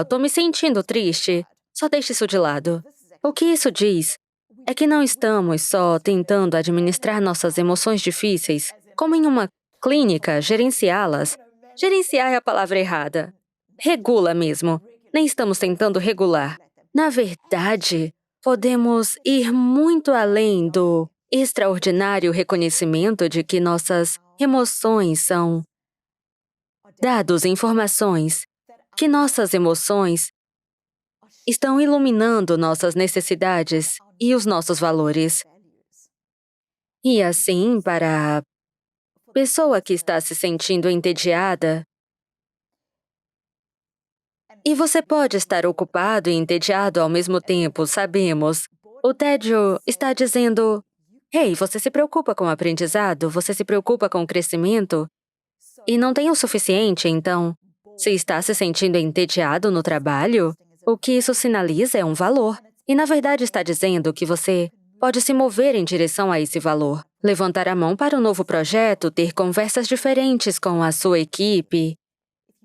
S1: tô me sentindo triste, só deixe isso de lado. O que isso diz é que não estamos só tentando administrar nossas emoções difíceis como em uma clínica, gerenciá-las. Gerenciar é a palavra errada. Regula mesmo. Nem estamos tentando regular. Na verdade, podemos ir muito além do extraordinário reconhecimento de que nossas emoções são dados, informações, que nossas emoções estão iluminando nossas necessidades e os nossos valores. E assim, para a pessoa que está se sentindo entediada, e você pode estar ocupado e entediado ao mesmo tempo, sabemos. O tédio está dizendo: "Ei, você se preocupa com o aprendizado? Você se preocupa com o crescimento? E não tem o suficiente, então, se está se sentindo entediado no trabalho, o que isso sinaliza é um valor. E na verdade está dizendo que você pode se mover em direção a esse valor. Levantar a mão para um novo projeto, ter conversas diferentes com a sua equipe.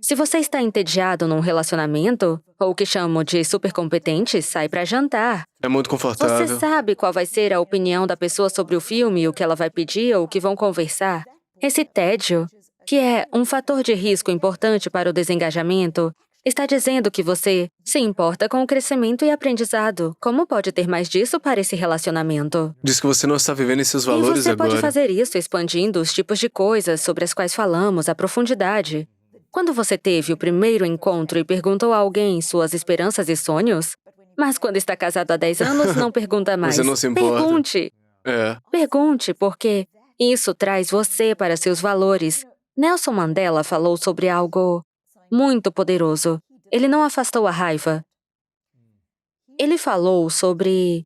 S1: Se você está entediado num relacionamento, ou o que chamo de supercompetente, sai para jantar.
S4: É muito
S1: Você
S4: confortável.
S1: sabe qual vai ser a opinião da pessoa sobre o filme, o que ela vai pedir ou o que vão conversar. Esse tédio, que é um fator de risco importante para o desengajamento, está dizendo que você se importa com o crescimento e aprendizado. Como pode ter mais disso para esse relacionamento?
S4: Diz que você não está vivendo esses
S1: E
S4: valores
S1: você
S4: agora.
S1: pode fazer isso expandindo os tipos de coisas sobre as quais falamos, a profundidade. Quando você teve o primeiro encontro e perguntou a alguém suas esperanças e sonhos, mas quando está casado há 10 anos, não pergunta mais.
S4: Você não se importa.
S1: Pergunte.
S4: É.
S1: Pergunte, porque isso traz você para seus valores. Nelson Mandela falou sobre algo muito poderoso. Ele não afastou a raiva. Ele falou sobre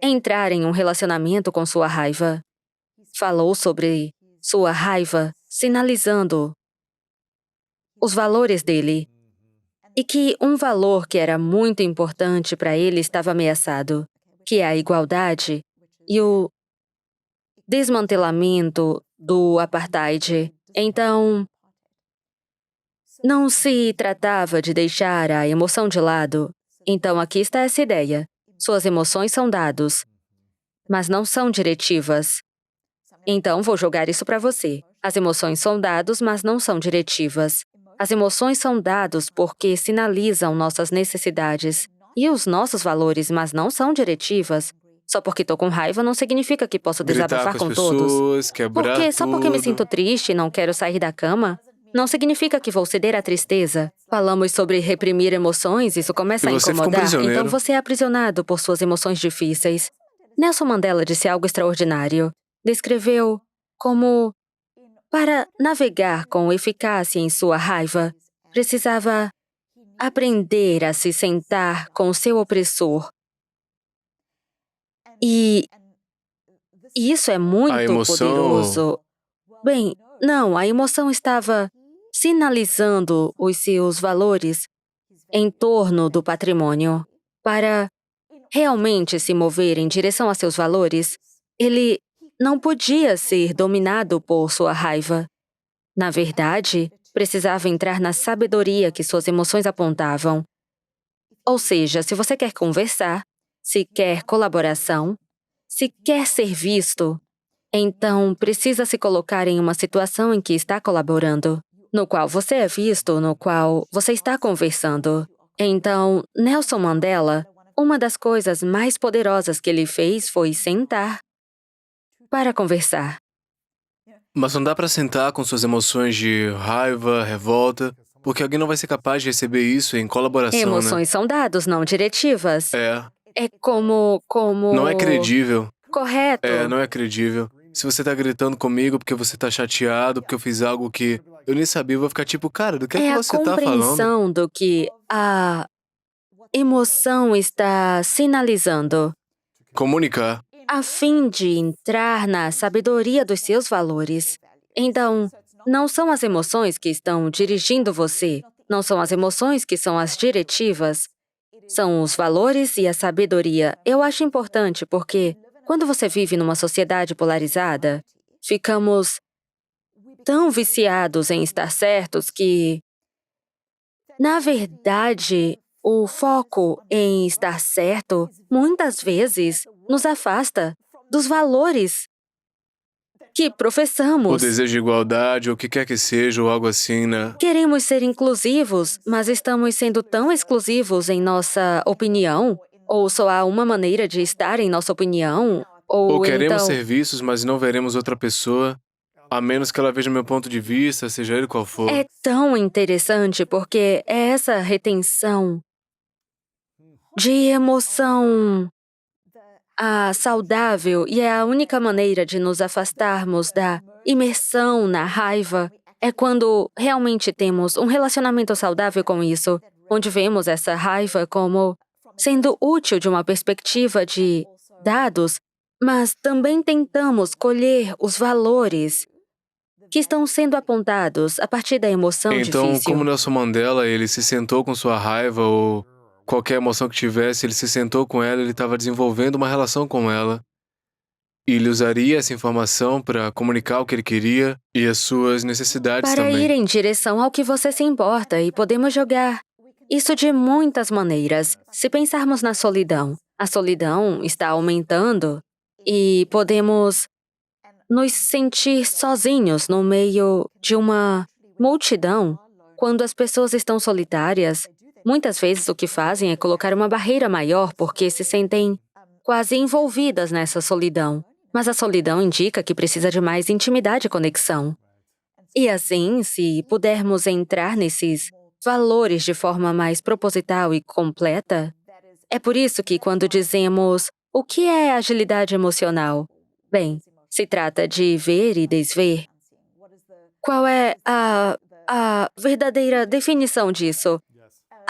S1: entrar em um relacionamento com sua raiva. Falou sobre sua raiva sinalizando os valores dele. E que um valor que era muito importante para ele estava ameaçado, que é a igualdade e o desmantelamento do apartheid. Então, não se tratava de deixar a emoção de lado. Então, aqui está essa ideia. Suas emoções são dados, mas não são diretivas. Então, vou jogar isso para você. As emoções são dados, mas não são diretivas. As emoções são dados porque sinalizam nossas necessidades e os nossos valores, mas não são diretivas. Só porque tô com raiva não significa que posso
S4: Gritar
S1: desabafar
S4: com
S1: com
S4: as
S1: todos.
S4: pessoas, quebrar
S1: Porque só porque me
S4: tudo.
S1: sinto triste e não quero sair da cama, não significa que vou ceder à tristeza. Falamos sobre reprimir emoções, isso começa
S4: E
S1: a
S4: você fica um
S1: incomodar, então
S4: prisioneiro.
S1: você é aprisionado por suas emoções difíceis. Nelson Mandela disse algo extraordinário. Descreveu como, para navegar com eficácia em sua raiva, precisava aprender a se sentar com o seu opressor. E isso é muito
S4: emoção-
S1: poderoso. Bem, não, a emoção estava sinalizando os seus valores em torno do patrimônio. Para realmente se mover em direção a seus valores, ele não podia ser dominado por sua raiva. Na verdade, precisava entrar na sabedoria que suas emoções apontavam. Ou seja, se você quer conversar, se quer colaboração, se quer ser visto, então precisa se colocar em uma situação em que está colaborando, no qual você é visto, no qual você está conversando. Então, Nelson Mandela, uma das coisas mais poderosas que ele fez foi sentar para conversar.
S4: Mas não dá pra sentar com suas emoções de raiva, revolta, porque alguém não vai ser capaz de receber isso em colaboração, né?
S1: Emoções são dados, não diretivas.
S4: É.
S1: É como...
S4: Não é credível.
S1: Correto.
S4: Não é credível. Se você tá gritando comigo porque você tá chateado, porque eu fiz algo que eu nem sabia, eu vou ficar tipo, cara, do que é que
S1: É a
S4: você tá falando?
S1: compreensão do que a emoção está sinalizando,
S4: Comunicar.
S1: a fim de entrar na sabedoria dos seus valores. Então, não são as emoções que estão dirigindo você, não são as emoções que são as diretivas, são os valores e a sabedoria. Eu acho importante porque, quando você vive numa sociedade polarizada, ficamos tão viciados em estar certos que, na verdade, o foco em estar certo, muitas vezes, nos afasta dos valores que
S4: O
S1: professamos.
S4: desejo de igualdade, ou o que quer que seja, ou algo assim, né?
S1: Queremos ser inclusivos, mas estamos sendo tão exclusivos em nossa opinião? Ou só há uma maneira de estar em nossa opinião?
S4: Ou
S1: Ou
S4: queremos
S1: então,
S4: ser vistos, mas não veremos outra pessoa, a menos que ela veja meu ponto de vista, seja ele qual for.
S1: é tão interessante porque é essa retenção de emoção saudável e é a única maneira de nos afastarmos da imersão na raiva é quando realmente temos um relacionamento saudável com isso, onde vemos essa raiva como sendo útil de uma perspectiva de dados, mas também tentamos colher os valores que estão sendo apontados a partir da emoção
S4: Então, como
S1: difícil.
S4: Nelson Mandela, ele se sentou com sua raiva ou qualquer emoção que tivesse, ele se sentou com ela, ele estava desenvolvendo uma relação com ela. E ele usaria essa informação para comunicar o que ele queria e as suas necessidades
S1: Para ir
S4: também.
S1: em direção ao que você se importa e podemos jogar isso de muitas maneiras. Se pensarmos na solidão, a solidão está aumentando e podemos nos sentir sozinhos no meio de uma multidão. Quando as pessoas estão solitárias, muitas vezes o que fazem é colocar uma barreira maior porque se sentem quase envolvidas nessa solidão. Mas a solidão indica que precisa de mais intimidade e conexão. E assim, se pudermos entrar nesses valores de forma mais proposital e completa, é por isso que quando dizemos o que é agilidade emocional? Bem, se trata de ver e desver. Qual é a verdadeira definição disso?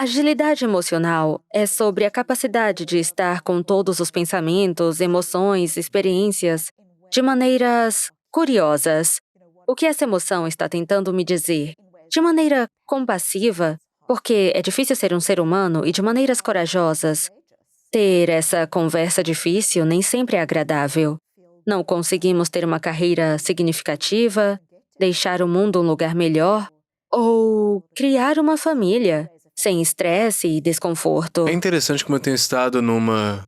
S1: Agilidade emocional é sobre a capacidade de estar com todos os pensamentos, emoções, experiências de maneiras curiosas. O que essa emoção está tentando me dizer? De maneira compassiva, porque é difícil ser um ser humano, e de maneiras corajosas. Ter essa conversa difícil nem sempre é agradável. Não conseguimos ter uma carreira significativa, deixar o mundo um lugar melhor, ou criar uma família, sem estresse e desconforto.
S4: É interessante como eu tenho estado numa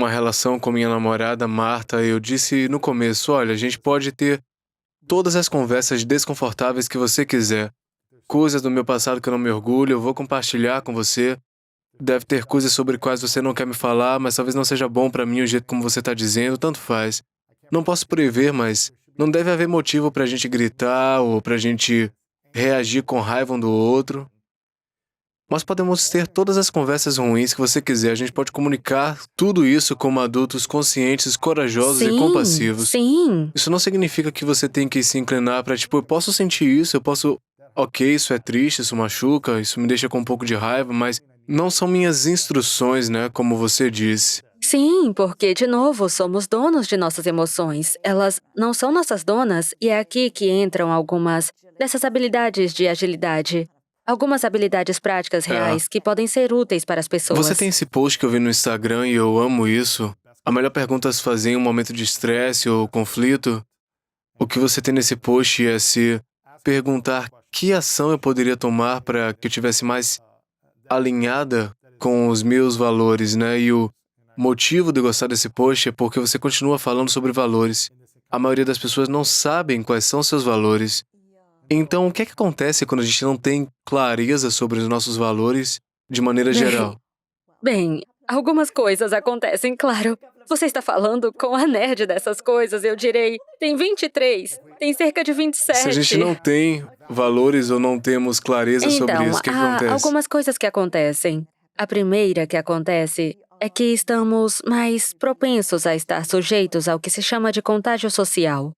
S4: relação com minha namorada, Marta. Eu disse no começo, olha, a gente pode ter todas as conversas desconfortáveis que você quiser. Coisas do meu passado que eu não me orgulho, eu vou compartilhar com você. Deve ter coisas sobre quais você não quer me falar, mas talvez não seja bom pra mim o jeito como você tá dizendo, tanto faz. Não posso prever, mas não deve haver motivo pra gente gritar ou pra gente reagir com raiva um do outro. Nós podemos ter todas as conversas ruins que você quiser. A gente pode comunicar tudo isso como adultos conscientes, corajosos e compassivos.
S1: Sim.
S4: Isso não significa que você tem que se inclinar pra, tipo, eu posso sentir isso, eu posso... Ok, isso é triste, isso machuca, isso me deixa com um pouco de raiva, mas não são minhas instruções, né, como você disse.
S1: Sim, porque, de novo, somos donos de nossas emoções. Elas não são nossas donas, e é aqui que entram algumas dessas habilidades de agilidade. Algumas habilidades práticas reais que podem ser úteis para as pessoas.
S4: Você tem esse post que eu vi no Instagram e eu amo isso. A melhor pergunta a se fazer em um momento de estresse ou conflito. O que você tem nesse post é se perguntar que ação eu poderia tomar para que eu tivesse mais alinhada com os meus valores, né? E o motivo de eu gostar desse post é porque você continua falando sobre valores. A maioria das pessoas não sabem quais são seus valores. Então, o que é que acontece quando a gente não tem clareza sobre os nossos valores de maneira geral?
S1: Bem, algumas coisas acontecem, claro. Você está falando com a nerd dessas coisas, eu direi. Tem 23, tem cerca de 27.
S4: Se a gente não tem valores ou não temos clareza sobre
S1: Então,
S4: isso, o que
S1: há
S4: acontece?
S1: algumas coisas que acontecem. A primeira que acontece é que estamos mais propensos a estar sujeitos ao que se chama de contágio social.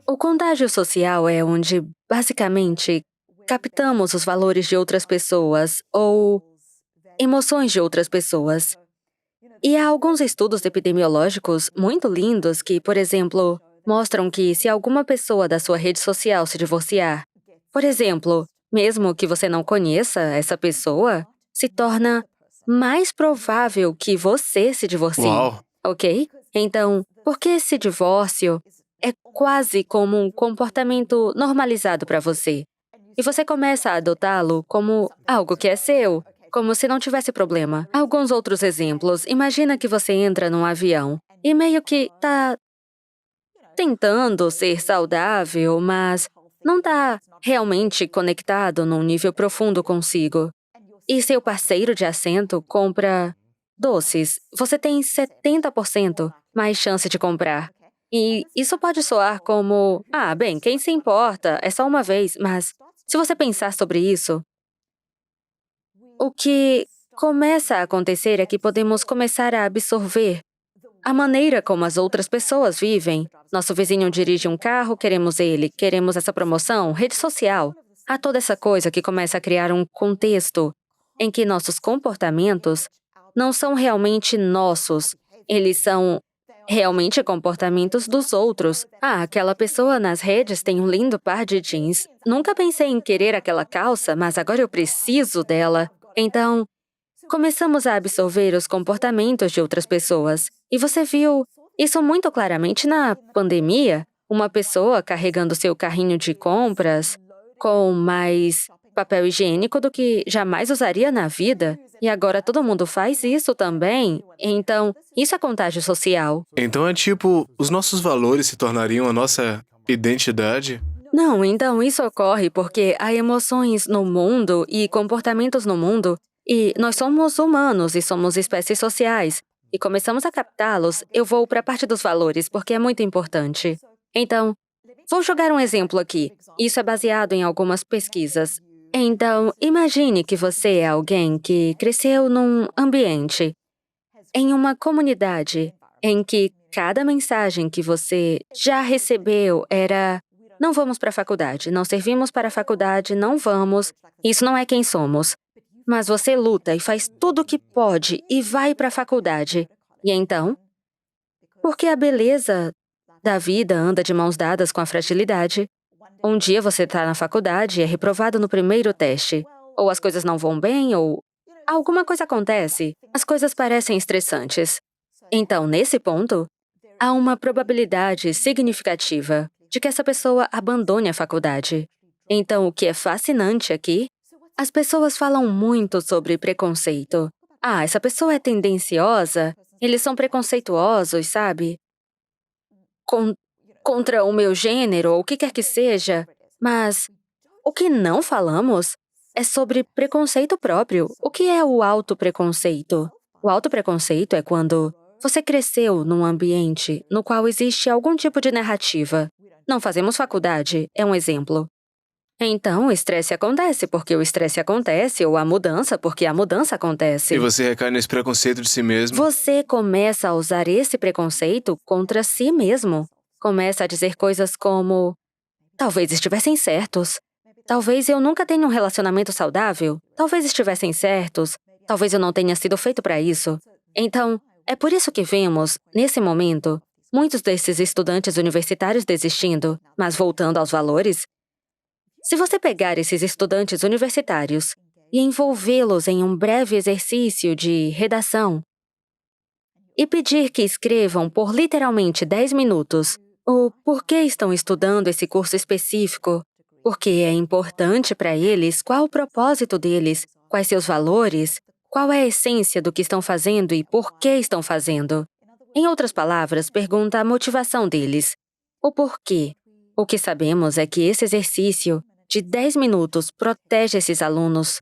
S1: O contágio social é onde, basicamente, captamos os valores de outras pessoas ou emoções de outras pessoas. E há alguns estudos epidemiológicos muito lindos que, por exemplo, mostram que se alguma pessoa da sua rede social se divorciar, por exemplo, mesmo que você não conheça essa pessoa, se torna mais provável que você se divorcie.
S4: Uau!
S1: Ok? Então, porque esse divórcio é quase como um comportamento normalizado para você. E você começa a adotá-lo como algo que é seu, como se não tivesse problema. Alguns outros exemplos. Imagina que você entra num avião e meio que tá tentando ser saudável, mas não está realmente conectado num nível profundo consigo. E seu parceiro de assento compra doces. Você tem 70% mais chance de comprar. E isso pode soar como, bem, quem se importa? É só uma vez. Mas se você pensar sobre isso, o que começa a acontecer é que podemos começar a absorver a maneira como as outras pessoas vivem. Nosso vizinho dirige um carro, queremos ele, queremos essa promoção, rede social. Há toda essa coisa que começa a criar um contexto em que nossos comportamentos não são realmente nossos, eles são realmente comportamentos dos outros. Aquela pessoa nas redes tem um lindo par de jeans. Nunca pensei em querer aquela calça, mas agora eu preciso dela. Então, começamos a absorver os comportamentos de outras pessoas. E você viu isso muito claramente na pandemia. Uma pessoa carregando seu carrinho de compras com mais papel higiênico do que jamais usaria na vida. E agora todo mundo faz isso também. Então, isso é contágio social.
S4: Então é tipo, os nossos valores se tornariam a nossa identidade?
S1: Não, então isso ocorre porque há emoções no mundo e comportamentos no mundo, e nós somos humanos e somos espécies sociais, e começamos a captá-los. Eu vou para a parte dos valores, porque é muito importante. Então, vou jogar um exemplo aqui. Isso é baseado em algumas pesquisas. Então, imagine que você é alguém que cresceu num ambiente, em uma comunidade, em que cada mensagem que você já recebeu era: não vamos para a faculdade, não servimos para a faculdade, não vamos, isso não é quem somos. Mas você luta e faz tudo o que pode e vai para a faculdade. E então, porque a beleza da vida anda de mãos dadas com a fragilidade, um dia você está na faculdade e é reprovado no primeiro teste. Ou as coisas não vão bem, ou alguma coisa acontece. As coisas parecem estressantes. Então, nesse ponto, há uma probabilidade significativa de que essa pessoa abandone a faculdade. Então, o que é fascinante aqui, as pessoas falam muito sobre preconceito. Essa pessoa é tendenciosa, eles são preconceituosos, sabe? Contra o meu gênero, ou o que quer que seja. Mas o que não falamos é sobre preconceito próprio. O que é o autopreconceito? O autopreconceito é quando você cresceu num ambiente no qual existe algum tipo de narrativa. Não fazemos faculdade, é um exemplo. Então, o estresse acontece porque o estresse acontece, ou a mudança porque a mudança acontece.
S4: E você recai nesse preconceito de si mesmo?
S1: Você começa a usar esse preconceito contra si mesmo. Começa a dizer coisas como: talvez estivessem certos. Talvez eu nunca tenha um relacionamento saudável. Talvez estivessem certos. Talvez eu não tenha sido feito para isso. Então, é por isso que vemos, nesse momento, muitos desses estudantes universitários desistindo. Mas voltando aos valores, se você pegar esses estudantes universitários e envolvê-los em um breve exercício de redação e pedir que escrevam por literalmente 10 minutos o porquê estão estudando esse curso específico, porque é importante para eles, qual o propósito deles, quais seus valores, qual é a essência do que estão fazendo e por que estão fazendo. Em outras palavras, pergunta a motivação deles, o porquê. O que sabemos é que esse exercício de 10 minutos protege esses alunos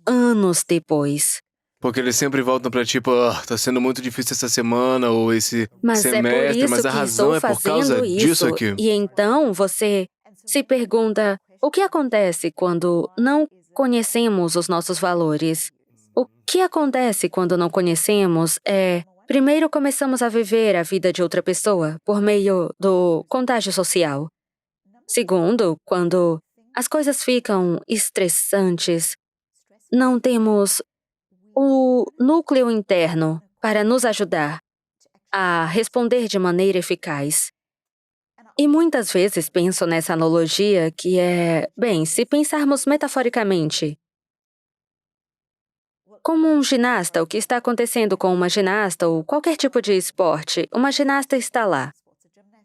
S1: anos depois.
S4: Porque eles sempre voltam pra tipo, tá sendo muito difícil essa semana ou esse
S1: Mas
S4: semestre,
S1: é por isso
S4: mas a
S1: que
S4: razão
S1: estou
S4: é por causa
S1: fazendo
S4: disso
S1: isso.
S4: aqui.
S1: E então você se pergunta, o que acontece quando não conhecemos os nossos valores? O que acontece quando não conhecemos é, primeiro começamos a viver a vida de outra pessoa por meio do contágio social. Segundo, quando as coisas ficam estressantes, não temos o núcleo interno para nos ajudar a responder de maneira eficaz. E muitas vezes penso nessa analogia que é, bem, se pensarmos metaforicamente, como um ginasta, o que está acontecendo com uma ginasta ou qualquer tipo de esporte, uma ginasta está lá.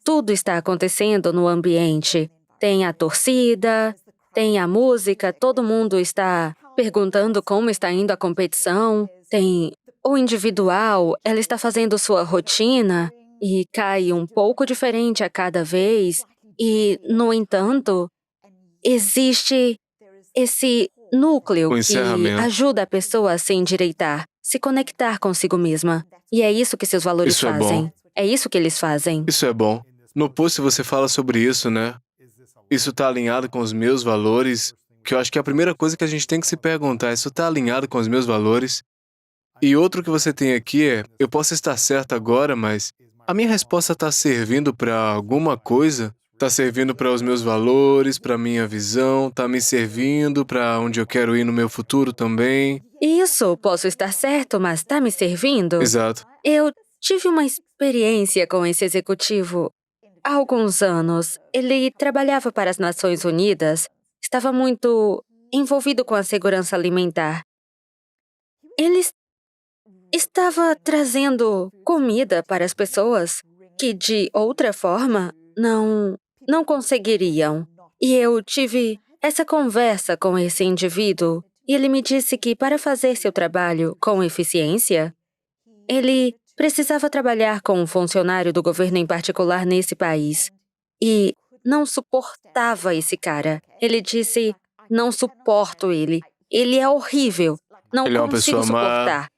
S1: Tudo está acontecendo no ambiente. Tem a torcida, tem a música, todo mundo está perguntando como está indo a competição, tem o individual, ela está fazendo sua rotina e cai um pouco diferente a cada vez, e, no entanto, existe esse núcleo
S4: O
S1: que
S4: encerramento.
S1: ajuda a pessoa a se endireitar, se conectar consigo mesma. E é isso que seus valores
S4: Isso é bom.
S1: fazem. É isso que eles fazem.
S4: Isso é bom. No post você fala sobre isso, né? Isso tá alinhado com os meus valores? Que eu acho que é a primeira coisa que a gente tem que se perguntar, isso tá alinhado com os meus valores? E outro que você tem aqui é, eu posso estar certo agora, mas a minha resposta tá servindo para alguma coisa? Tá servindo para os meus valores, para minha visão, tá me servindo para onde eu quero ir no meu futuro também?
S1: Isso, posso estar certo, mas tá me servindo?
S4: Exato.
S1: Eu tive uma experiência com esse executivo há alguns anos. Ele trabalhava para as Nações Unidas, estava muito envolvido com a segurança alimentar. Ele estava trazendo comida para as pessoas que, de outra forma, não conseguiriam. E eu tive essa conversa com esse indivíduo e ele me disse que, para fazer seu trabalho com eficiência, ele precisava trabalhar com um funcionário do governo em particular nesse país. E não suportava esse cara. Ele disse, não suporto ele. Ele é horrível. Não
S4: Ele é uma
S1: consigo
S4: pessoa má.
S1: suportar.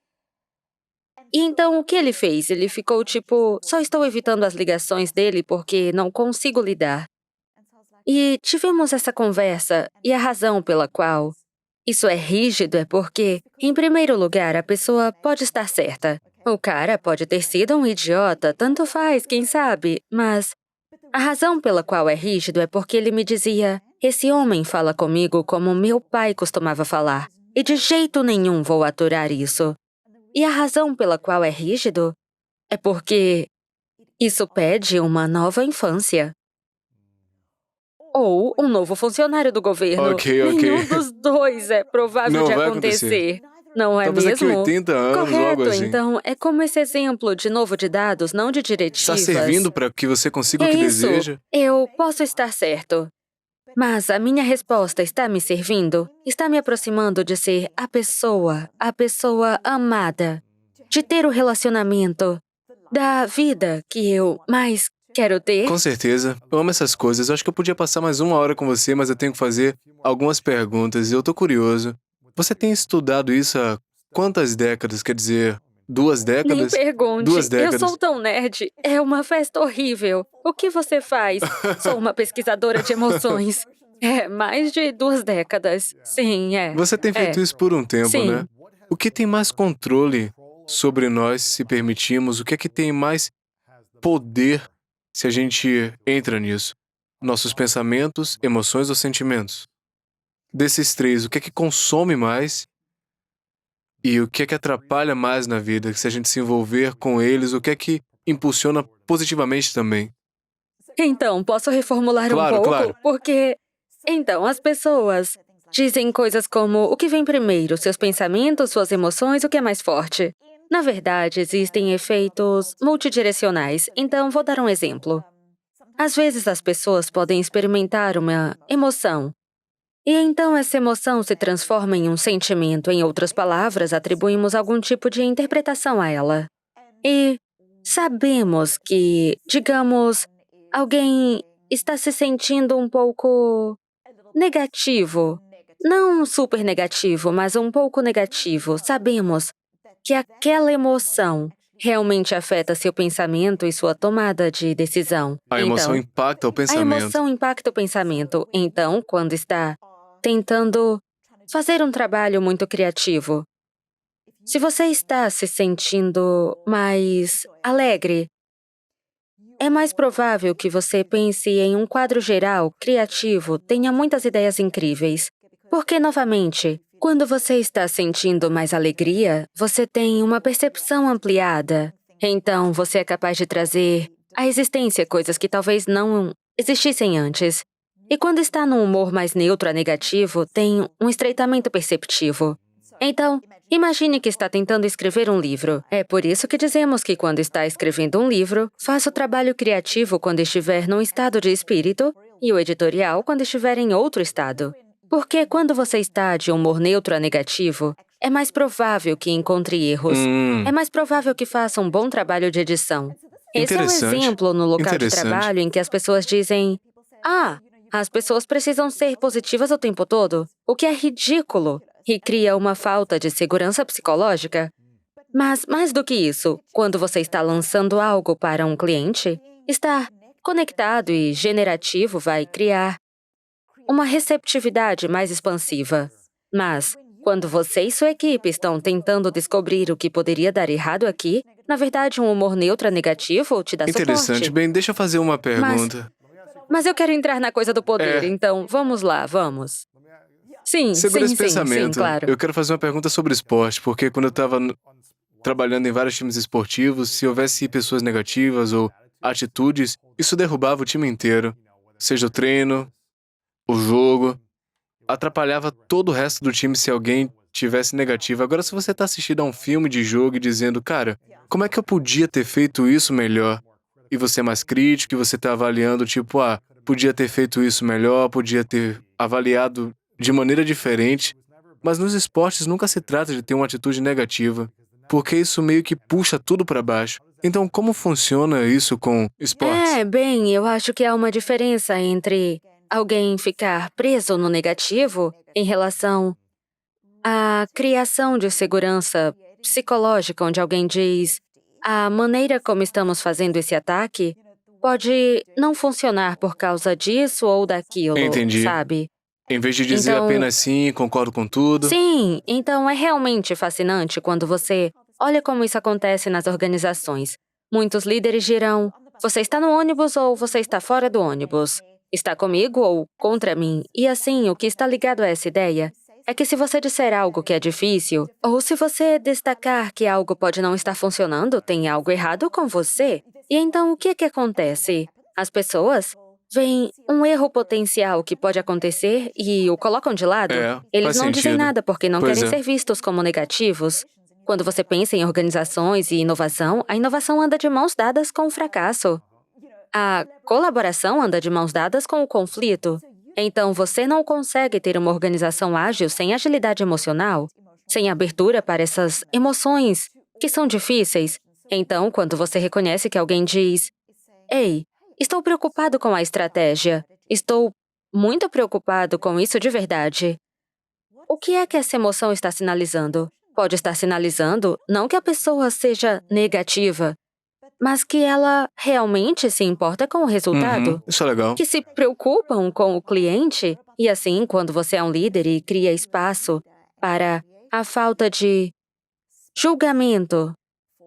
S1: E então, o que ele fez? Ele ficou tipo, só estou evitando as ligações dele porque não consigo lidar. E tivemos essa conversa, e a razão pela qual isso é rígido é porque, em primeiro lugar, a pessoa pode estar certa. O cara pode ter sido um idiota, tanto faz, quem sabe, mas a razão pela qual é rígido é porque ele me dizia, esse homem fala comigo como meu pai costumava falar, e de jeito nenhum vou aturar isso. E a razão pela qual é rígido é porque isso pede uma nova infância. Ou um novo funcionário do governo.
S4: Ok.
S1: Nenhum dos dois é provável
S4: Não
S1: de
S4: vai
S1: acontecer. Não é
S4: Talvez
S1: mesmo?
S4: daqui 80 anos,
S1: Correto,
S4: algo assim.
S1: então, é como esse exemplo, de novo, de dados, não de
S4: Está
S1: diretivas.
S4: servindo para que você consiga o
S1: É
S4: que
S1: isso.
S4: deseja?
S1: Eu posso estar certo. Mas a minha resposta está me servindo? Está me aproximando de ser a pessoa amada, de ter o relacionamento da vida que eu mais quero ter?
S4: Com certeza. Eu amo essas coisas. Eu acho que eu podia passar mais 1 hora com você, mas eu tenho que fazer algumas perguntas e eu tô curioso. Você tem estudado isso há quantas décadas? Quer dizer, 2
S1: Nem
S4: décadas?
S1: pergunte.
S4: 2
S1: Eu
S4: décadas.
S1: sou tão nerd. É uma festa horrível. O que você faz? Sou uma pesquisadora de emoções. É, mais de 2 décadas. Sim, é.
S4: Você tem feito isso por um tempo,
S1: Sim.
S4: né? O que tem mais controle sobre nós se permitimos? O que é que tem mais poder se a gente entra nisso? Nossos pensamentos, emoções ou sentimentos? Desses 3, o que é que consome mais? E o que é que atrapalha mais na vida? Se a gente se envolver com eles, o que é que impulsiona positivamente também?
S1: Então, posso reformular um
S4: Claro,
S1: pouco?
S4: claro.
S1: Porque, então, as pessoas dizem coisas como o que vem primeiro, seus pensamentos, suas emoções, o que é mais forte. Na verdade, existem efeitos multidirecionais, então vou dar um exemplo. Às vezes as pessoas podem experimentar uma emoção, e então essa emoção se transforma em um sentimento. Em outras palavras, atribuímos algum tipo de interpretação a ela. E sabemos que, digamos, alguém está se sentindo um pouco negativo. Não super negativo, mas um pouco negativo. Sabemos que aquela emoção realmente afeta seu pensamento e sua tomada de decisão.
S4: A emoção
S1: Então,
S4: impacta o
S1: a
S4: pensamento.
S1: emoção impacta o pensamento. Então, quando está tentando fazer um trabalho muito criativo, se você está se sentindo mais alegre, é mais provável que você pense em um quadro geral, criativo, tenha muitas ideias incríveis. Porque, novamente, quando você está sentindo mais alegria, você tem uma percepção ampliada. Então, você é capaz de trazer à existência coisas que talvez não existissem antes. E quando está num humor mais neutro a negativo, tem um estreitamento perceptivo. Então, imagine que está tentando escrever um livro. É por isso que dizemos que quando está escrevendo um livro, faça o trabalho criativo quando estiver num estado de espírito e o editorial quando estiver em outro estado. Porque quando você está de humor neutro a negativo, é mais provável que encontre erros. É mais provável que faça um bom trabalho de edição. Esse é um
S4: Interessante.
S1: exemplo no local de
S4: Interessante.
S1: trabalho em que as pessoas dizem: "Ah, as pessoas precisam ser positivas o tempo todo", o que é ridículo e cria uma falta de segurança psicológica. Mas, mais do que isso, quando você está lançando algo para um cliente, estar conectado e generativo vai criar uma receptividade mais expansiva. Mas, quando você e sua equipe estão tentando descobrir o que poderia dar errado aqui, na verdade, um humor neutro negativo te dá
S4: Interessante.
S1: suporte.
S4: Bem, deixa eu fazer uma pergunta.
S1: Mas eu quero entrar na coisa do poder,
S4: É.
S1: então vamos lá, vamos. Sim,
S4: Segura esse
S1: sim,
S4: pensamento.
S1: claro.
S4: Eu quero fazer uma pergunta sobre esporte, porque quando eu estava trabalhando em vários times esportivos, se houvesse pessoas negativas ou atitudes, isso derrubava o time inteiro. Seja o treino, o jogo, atrapalhava todo o resto do time se alguém tivesse negativo. Agora, se você está assistindo a um filme de jogo e dizendo, cara, como é que eu podia ter feito isso melhor? E você é mais crítico, e você está avaliando, tipo, podia ter feito isso melhor, podia ter avaliado de maneira diferente. Mas nos esportes nunca se trata de ter uma atitude negativa, porque isso meio que puxa tudo para baixo. Então, como funciona isso com esportes?
S1: Bem, eu acho que há uma diferença entre alguém ficar preso no negativo em relação à criação de segurança psicológica, onde alguém diz: a maneira como estamos fazendo esse ataque pode não funcionar por causa disso ou daquilo,
S4: Entendi.
S1: sabe?
S4: Em vez de dizer
S1: Então,
S4: apenas sim, concordo com tudo.
S1: sim, então é realmente fascinante quando você olha como isso acontece nas organizações. Muitos líderes dirão: você está no ônibus ou você está fora do ônibus? Está comigo ou contra mim? E assim, o que está ligado a essa ideia é que se você disser algo que é difícil, ou se você destacar que algo pode não estar funcionando, tem algo errado com você. E então o que é que acontece? As pessoas veem um erro potencial que pode acontecer e o colocam de lado. Eles
S4: Faz
S1: não dizem
S4: sentido.
S1: nada porque não
S4: Pois
S1: querem
S4: é.
S1: ser vistos como negativos. Quando você pensa em organizações e inovação, a inovação anda de mãos dadas com o fracasso. A colaboração anda de mãos dadas com o conflito. Então, você não consegue ter uma organização ágil sem agilidade emocional, sem abertura para essas emoções que são difíceis. Então, quando você reconhece que alguém diz: "Ei, estou preocupado com a estratégia. Estou muito preocupado com isso de verdade." O que é que essa emoção está sinalizando? Pode estar sinalizando não que a pessoa seja negativa, mas que ela realmente se importa com o resultado,
S4: Isso é legal.
S1: que se preocupam com o cliente. E assim, quando você é um líder e cria espaço para a falta de julgamento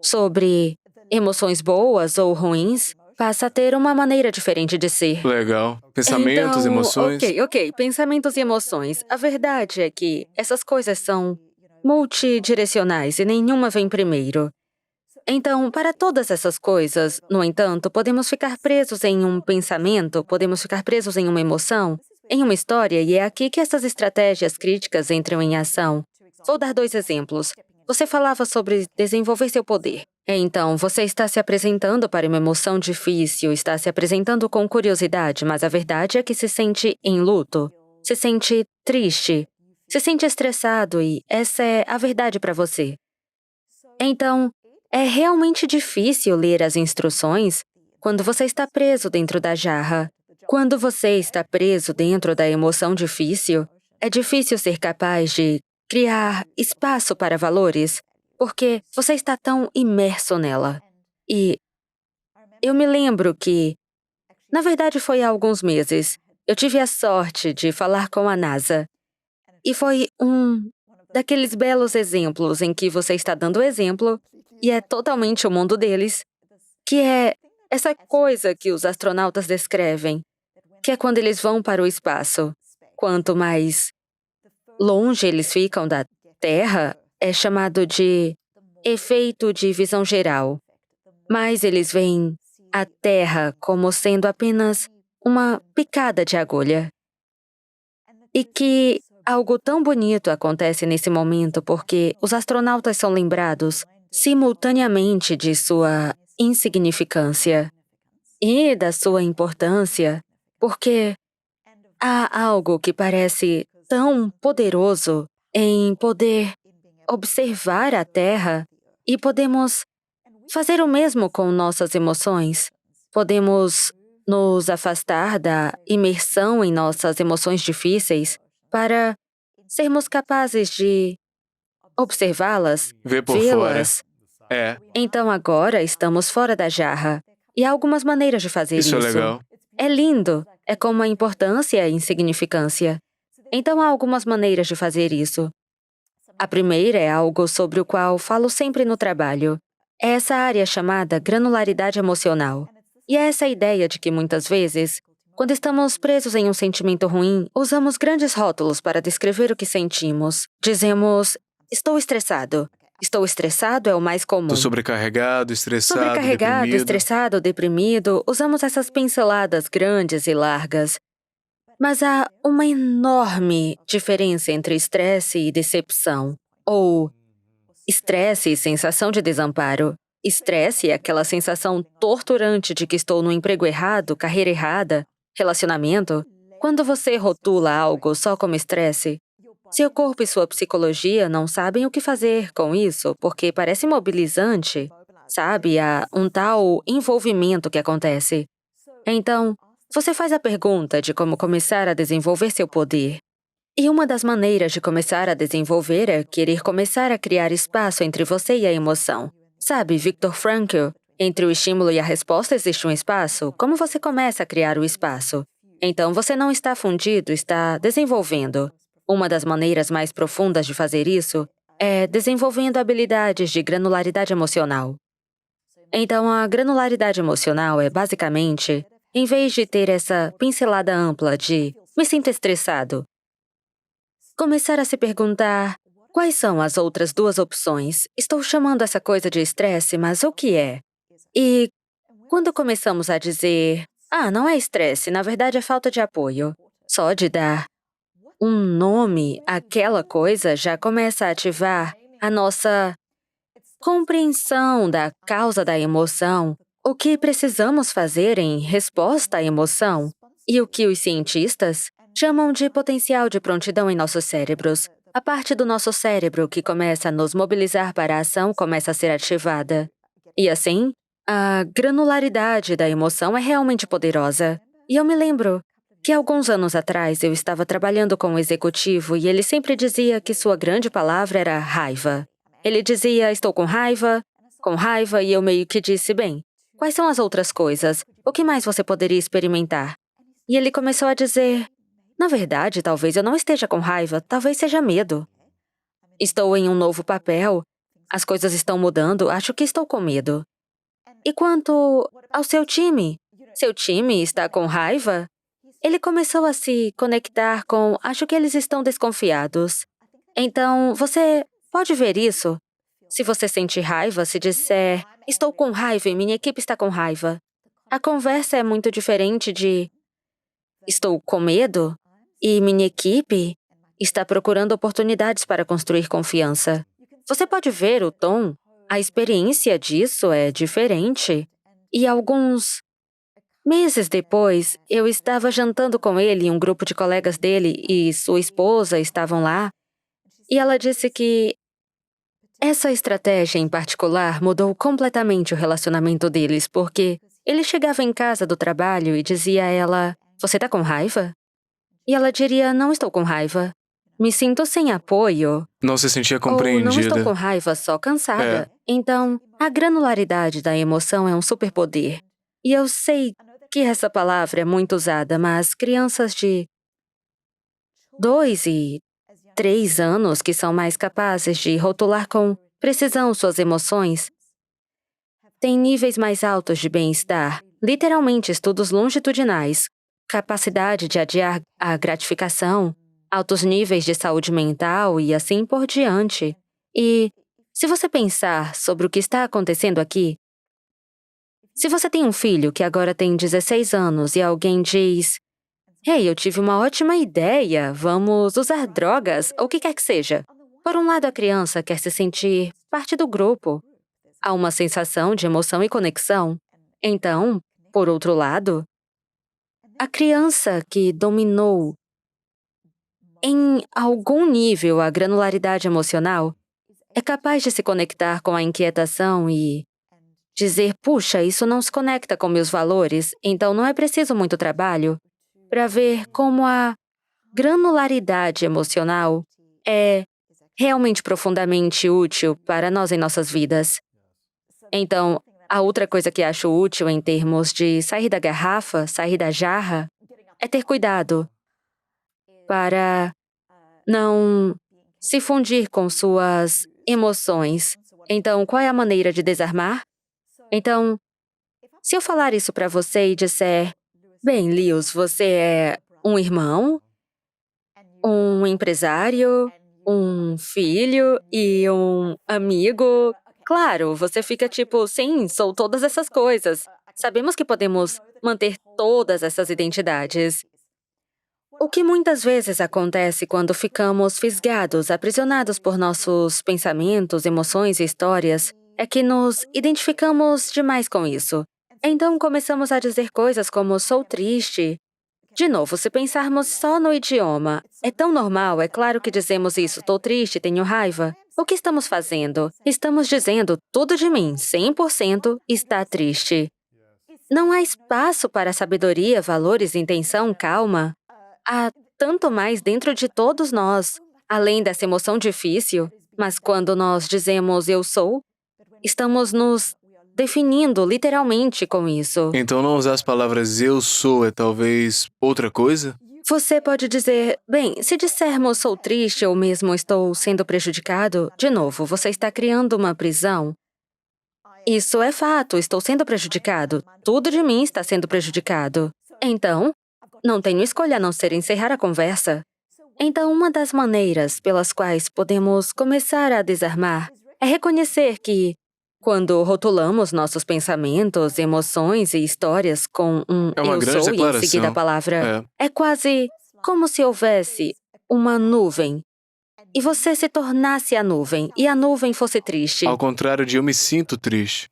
S1: sobre emoções boas ou ruins, passa a ter uma maneira diferente de ser.
S4: Legal. Pensamentos,
S1: Então,
S4: emoções.
S1: ok, pensamentos e emoções. A verdade é que essas coisas são multidirecionais e nenhuma vem primeiro. Então, para todas essas coisas, no entanto, podemos ficar presos em um pensamento, podemos ficar presos em uma emoção, em uma história, e é aqui que essas estratégias críticas entram em ação. Vou dar 2 exemplos. Você falava sobre desenvolver seu poder. Então, você está se apresentando para uma emoção difícil, está se apresentando com curiosidade, mas a verdade é que se sente em luto, se sente triste, se sente estressado e essa é a verdade para você. Então, é realmente difícil ler as instruções quando você está preso dentro da jarra. Quando você está preso dentro da emoção difícil, é difícil ser capaz de criar espaço para valores, porque você está tão imerso nela. E eu me lembro que, na verdade foi há alguns meses, eu tive a sorte de falar com a NASA. E foi um daqueles belos exemplos em que você está dando exemplo e é totalmente o mundo deles, que é essa coisa que os astronautas descrevem, que é quando eles vão para o espaço. Quanto mais longe eles ficam da Terra, é chamado de efeito de visão geral. Mas eles veem a Terra como sendo apenas uma picada de agulha. E que algo tão bonito acontece nesse momento porque os astronautas são lembrados simultaneamente de sua insignificância e da sua importância, porque há algo que parece tão poderoso em poder observar a Terra e podemos fazer o mesmo com nossas emoções. Podemos nos afastar da imersão em nossas emoções difíceis para sermos capazes de observá-las,
S4: Ver por
S1: vê-las.
S4: É,
S1: Então agora estamos fora da jarra. E há algumas maneiras de fazer
S4: isso
S1: isso.
S4: é legal.
S1: É lindo. É como a importância e a insignificância. Então há algumas maneiras de fazer isso. A primeira é algo sobre o qual falo sempre no trabalho. É essa área chamada granularidade emocional. E é essa ideia de que muitas vezes, quando estamos presos em um sentimento ruim, usamos grandes rótulos para descrever o que sentimos. Dizemos, estou estressado. Estou estressado é o mais comum.
S4: Tô sobrecarregado, estressado,
S1: Sobrecarregado,
S4: deprimido.
S1: estressado, deprimido, usamos essas pinceladas grandes e largas. Mas há uma enorme diferença entre estresse e decepção. Ou estresse e sensação de desamparo. Estresse é aquela sensação torturante de que estou no emprego errado, carreira errada, relacionamento. Quando você rotula algo só como estresse, seu corpo e sua psicologia não sabem o que fazer com isso, porque parece mobilizante, sabe? Há um tal envolvimento que acontece. Então, você faz a pergunta de como começar a desenvolver seu poder. E uma das maneiras de começar a desenvolver é querer começar a criar espaço entre você e a emoção. Sabe, Viktor Frankl, entre o estímulo e a resposta existe um espaço. Como você começa a criar o espaço? Então você não está fundido, está desenvolvendo. Uma das maneiras mais profundas de fazer isso é desenvolvendo habilidades de granularidade emocional. Então a granularidade emocional é basicamente, em vez de ter essa pincelada ampla de me sinto estressado, começar a se perguntar quais são as outras duas opções. Estou chamando essa coisa de estresse, mas o que é? E quando começamos a dizer, não é estresse, na verdade é falta de apoio, só de dar um nome àquela coisa já começa a ativar a nossa compreensão da causa da emoção, o que precisamos fazer em resposta à emoção e o que os cientistas chamam de potencial de prontidão em nossos cérebros. A parte do nosso cérebro que começa a nos mobilizar para a ação começa a ser ativada. E assim, a granularidade da emoção é realmente poderosa. E eu me lembro que alguns anos atrás eu estava trabalhando com um executivo e ele sempre dizia que sua grande palavra era raiva. Ele dizia, estou com raiva, e eu meio que disse, bem, quais são as outras coisas? O que mais você poderia experimentar? E ele começou a dizer, na verdade, talvez eu não esteja com raiva, talvez seja medo. Estou em um novo papel, as coisas estão mudando, acho que estou com medo. E quanto ao seu time está com raiva? Ele começou a se conectar com, acho que eles estão desconfiados. Então, você pode ver isso? Se você sente raiva, se disser, estou com raiva e minha equipe está com raiva. A conversa é muito diferente de, estou com medo e minha equipe está procurando oportunidades para construir confiança. Você pode ver o tom, a experiência disso é diferente. E alguns meses depois, eu estava jantando com ele e um grupo de colegas dele e sua esposa estavam lá, e ela disse que essa estratégia em particular mudou completamente o relacionamento deles, porque ele chegava em casa do trabalho e dizia a ela, você tá com raiva? E ela diria, não estou com raiva. Me sinto sem apoio.
S4: Não se sentia
S1: Ou não estou
S4: compreendida.
S1: com raiva, só cansada.
S4: É.
S1: Então, a granularidade da emoção é um superpoder. E eu sei que essa palavra é muito usada, mas crianças de 2 e 3 anos que são mais capazes de rotular com precisão suas emoções têm níveis mais altos de bem-estar, literalmente estudos longitudinais, capacidade de adiar a gratificação, altos níveis de saúde mental e assim por diante. E se você pensar sobre o que está acontecendo aqui, se você tem um filho que agora tem 16 anos e alguém diz, eu tive uma ótima ideia, vamos usar drogas, ou o que quer que seja. Por um lado, a criança quer se sentir parte do grupo. Há uma sensação de emoção e conexão. Então, por outro lado, a criança que dominou em algum nível a granularidade emocional é capaz de se conectar com a inquietação e dizer, puxa, isso não se conecta com meus valores, então não é preciso muito trabalho para ver como a granularidade emocional é realmente profundamente útil para nós em nossas vidas. Então, a outra coisa que acho útil em termos de sair da garrafa, sair da jarra, é ter cuidado para não se fundir com suas emoções. Então, qual é a maneira de desarmar? Então, se eu falar isso para você e disser, bem, Lewis, você é um irmão, um empresário, um filho e um amigo, claro, você fica tipo, sim, sou todas essas coisas. Sabemos que podemos manter todas essas identidades. O que muitas vezes acontece quando ficamos fisgados, aprisionados por nossos pensamentos, emoções e histórias, é que nos identificamos demais com isso. Então começamos a dizer coisas como sou triste. De novo, se pensarmos só no idioma, é tão normal, é claro que dizemos isso, tô triste, tenho raiva. O que estamos fazendo? Estamos dizendo tudo de mim, 100% está triste. Não há espaço para sabedoria, valores, intenção, calma. Há tanto mais dentro de todos nós, além dessa emoção difícil, mas quando nós dizemos eu sou, estamos nos definindo literalmente com isso.
S4: Então não usar as palavras eu sou é talvez outra coisa?
S1: Você pode dizer, bem, se dissermos sou triste ou mesmo estou sendo prejudicado, de novo, você está criando uma prisão. Isso é fato, estou sendo prejudicado. Tudo de mim está sendo prejudicado. Então, não tenho escolha a não ser encerrar a conversa. Então, uma das maneiras pelas quais podemos começar a desarmar é reconhecer que, quando rotulamos nossos pensamentos, emoções e histórias com um
S4: É uma
S1: eu
S4: grande
S1: sou e em seguida a
S4: declaração.
S1: palavra, é quase como se houvesse uma nuvem e você se tornasse a nuvem e a nuvem fosse triste.
S4: Ao contrário de eu me sinto triste.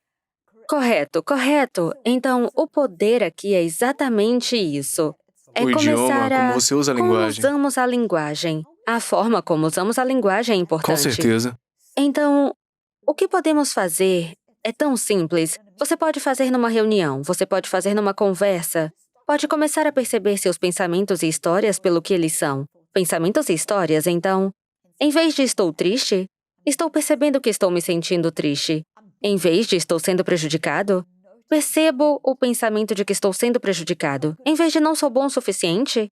S1: Correto, correto. Então, o poder aqui é exatamente isso. É
S4: O idioma,
S1: começar
S4: como
S1: a
S4: você usa a
S1: como
S4: linguagem.
S1: usamos a linguagem. A forma como usamos a linguagem é importante.
S4: Com certeza.
S1: Então, o que podemos fazer é tão simples. Você pode fazer numa reunião, você pode fazer numa conversa. Pode começar a perceber seus pensamentos e histórias pelo que eles são. Pensamentos e histórias, então, em vez de estou triste, estou percebendo que estou me sentindo triste. Em vez de estou sendo prejudicado, percebo o pensamento de que estou sendo prejudicado. Em vez de não sou bom o suficiente,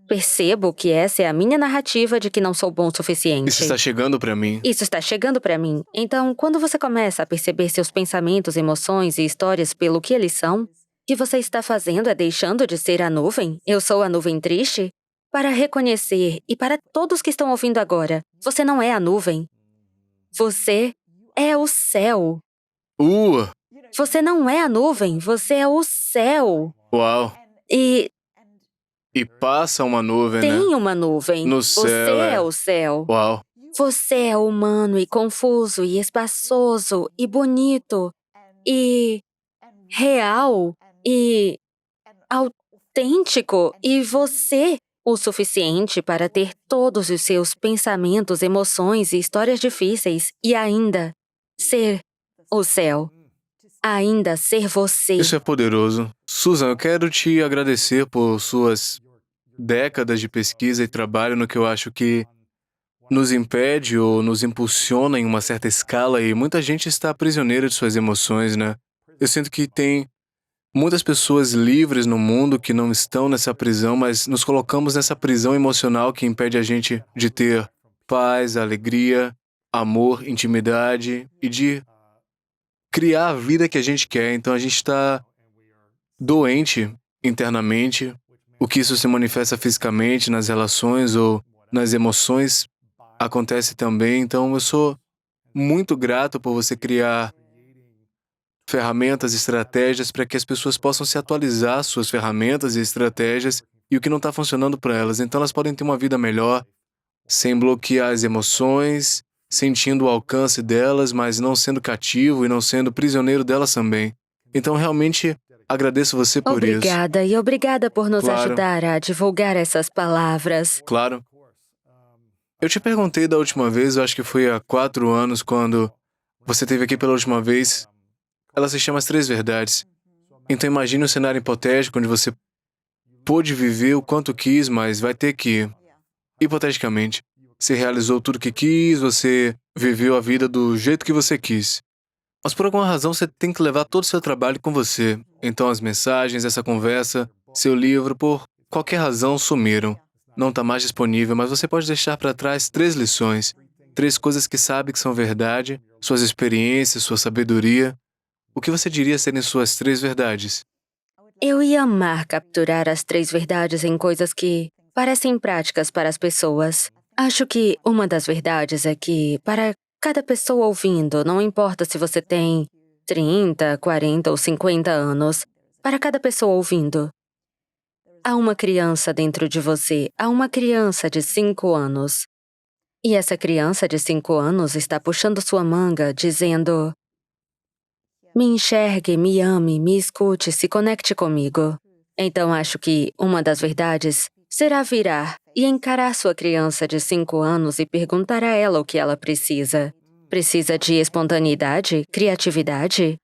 S1: percebo que essa é a minha narrativa de que não sou bom o suficiente.
S4: Isso está chegando para mim.
S1: Isso está chegando para mim. Então, quando você começa a perceber seus pensamentos, emoções e histórias pelo que eles são, o que você está fazendo é deixando de ser a nuvem, eu sou a nuvem triste, para reconhecer e para todos que estão ouvindo agora, você não é a nuvem. Você é o céu. Você não é a nuvem, você é o céu.
S4: Uau.
S1: E
S4: E passa uma nuvem, né?
S1: tem uma nuvem.
S4: No
S1: Você
S4: céu,
S1: é o céu.
S4: Uau.
S1: Você é humano e confuso e espaçoso e bonito e real e autêntico e você o suficiente para ter todos os seus pensamentos, emoções e histórias difíceis e ainda ser o céu. Ainda ser você.
S4: Isso é poderoso. Susan, eu quero te agradecer por suas décadas de pesquisa e trabalho no que eu acho que nos impede ou nos impulsiona em uma certa escala e muita gente está prisioneira de suas emoções, né? Eu sinto que tem muitas pessoas livres no mundo que não estão nessa prisão, mas nos colocamos nessa prisão emocional que impede a gente de ter paz, alegria, amor, intimidade e de criar a vida que a gente quer. Então a gente está doente internamente. O que isso se manifesta fisicamente nas relações ou nas emoções acontece também. Então eu sou muito grato por você criar ferramentas e estratégias para que as pessoas possam se atualizar suas ferramentas e estratégias e o que não está funcionando para elas. Então elas podem ter uma vida melhor, sem bloquear as emoções, sentindo o alcance delas, mas não sendo cativo e não sendo prisioneiro delas também. Então realmente agradeço você por isso.
S1: Obrigada e obrigada por nos
S4: Claro.
S1: ajudar a divulgar essas palavras.
S4: Claro. Eu te perguntei da última vez, eu acho que foi há 4 anos, quando você esteve aqui pela última vez, ela se chama As Três Verdades. Então imagine um cenário hipotético onde você pôde viver o quanto quis, mas vai ter que, hipoteticamente, você realizou tudo que quis, você viveu a vida do jeito que você quis. Mas por alguma razão você tem que levar todo o seu trabalho com você. Então as mensagens, essa conversa, seu livro, por qualquer razão, sumiram. Não está mais disponível, mas você pode deixar para trás 3 lições, 3 coisas que sabe que são verdade, suas experiências, sua sabedoria. O que você diria serem suas 3 verdades?
S1: Eu ia amar capturar as 3 verdades em coisas que parecem práticas para as pessoas. Acho que uma das verdades é que, para cada pessoa ouvindo, não importa se você tem 30, 40 ou 50 anos, para cada pessoa ouvindo, há uma criança dentro de você, há uma criança de 5 anos. E essa criança de 5 anos está puxando sua manga, dizendo: me enxergue, me ame, me escute, se conecte comigo. Então acho que uma das verdades será virar e encarar sua criança de 5 anos e perguntar a ela o que ela precisa. Precisa de espontaneidade, criatividade?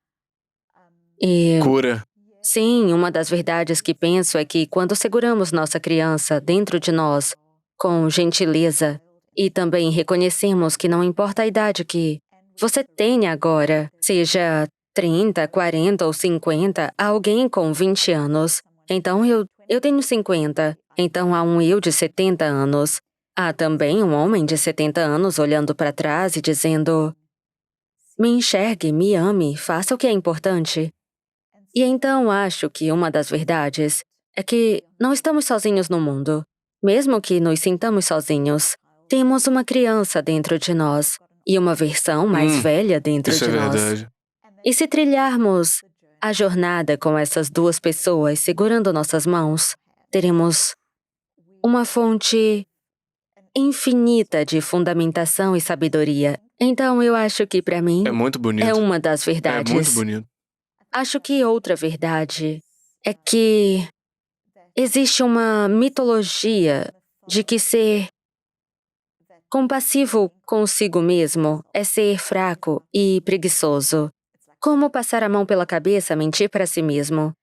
S1: E
S4: Cura.
S1: sim, uma das verdades que penso é que quando seguramos nossa criança dentro de nós, com gentileza, e também reconhecemos que não importa a idade que você tenha agora, seja 30, 40 ou 50, há alguém com 20 anos. Então eu tenho 50, então há um eu de 70 anos. Há também um homem de 70 anos olhando para trás e dizendo: me enxergue, me ame, faça o que é importante. E então acho que uma das verdades é que não estamos sozinhos no mundo. Mesmo que nos sintamos sozinhos, temos uma criança dentro de nós e uma versão mais velha dentro
S4: Isso
S1: de
S4: é
S1: nós.
S4: verdade.
S1: E se trilharmos a jornada com essas 2 pessoas segurando nossas mãos, teremos uma fonte infinita de fundamentação e sabedoria. Então eu acho que para mim
S4: É muito bonito.
S1: é uma das
S4: É
S1: verdades.
S4: muito bonito.
S1: Acho que outra verdade é que existe uma mitologia de que ser compassivo consigo mesmo é ser fraco e preguiçoso. Como passar a mão pela cabeça, mentir para si mesmo.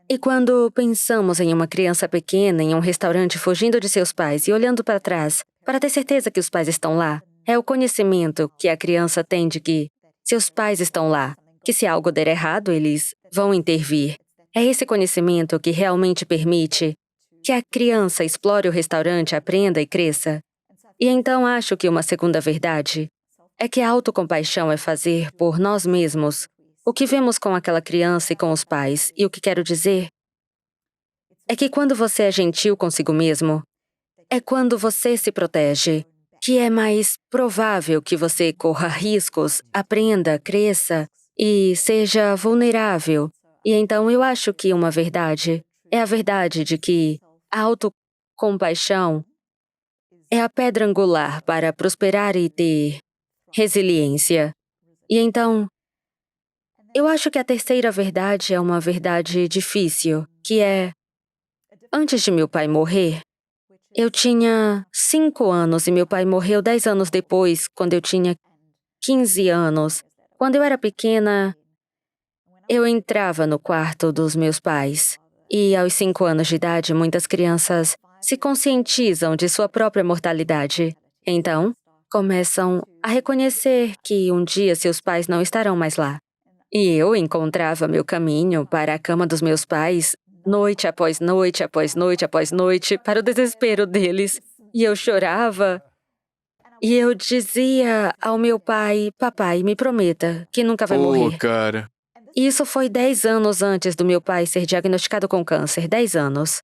S1: E quando pensamos em uma criança pequena em um restaurante fugindo de seus pais e olhando para trás, para ter certeza que os pais estão lá, é o conhecimento que a criança tem de que seus pais estão lá, que se algo der errado, eles vão intervir. É esse conhecimento que realmente permite que a criança explore o restaurante, aprenda e cresça. E então acho que uma segunda verdade é que a autocompaixão é fazer por nós mesmos o que vemos com aquela criança e com os pais. E o que quero dizer é que quando você é gentil consigo mesmo, é quando você se protege, que é mais provável que você corra riscos, aprenda, cresça e seja vulnerável. E então eu acho que uma verdade é a verdade de que a autocompaixão é a pedra angular para prosperar e ter resiliência. E então, eu acho que a terceira verdade é uma verdade difícil, que é: antes de meu pai morrer, eu tinha 5 anos e meu pai morreu 10 anos depois, quando eu tinha 15 anos. Quando eu era pequena, eu entrava no quarto dos meus pais. E aos 5 anos de idade, muitas crianças se conscientizam de sua própria mortalidade. Então, começam a reconhecer que um dia seus pais não estarão mais lá. E eu encontrava meu caminho para a cama dos meus pais, noite após noite, após noite, após noite, para o desespero deles. E eu chorava. E eu dizia ao meu pai: papai, me prometa que nunca vai morrer.
S4: Cara.
S1: E isso foi 10 anos antes do meu pai ser diagnosticado com câncer, 10 anos.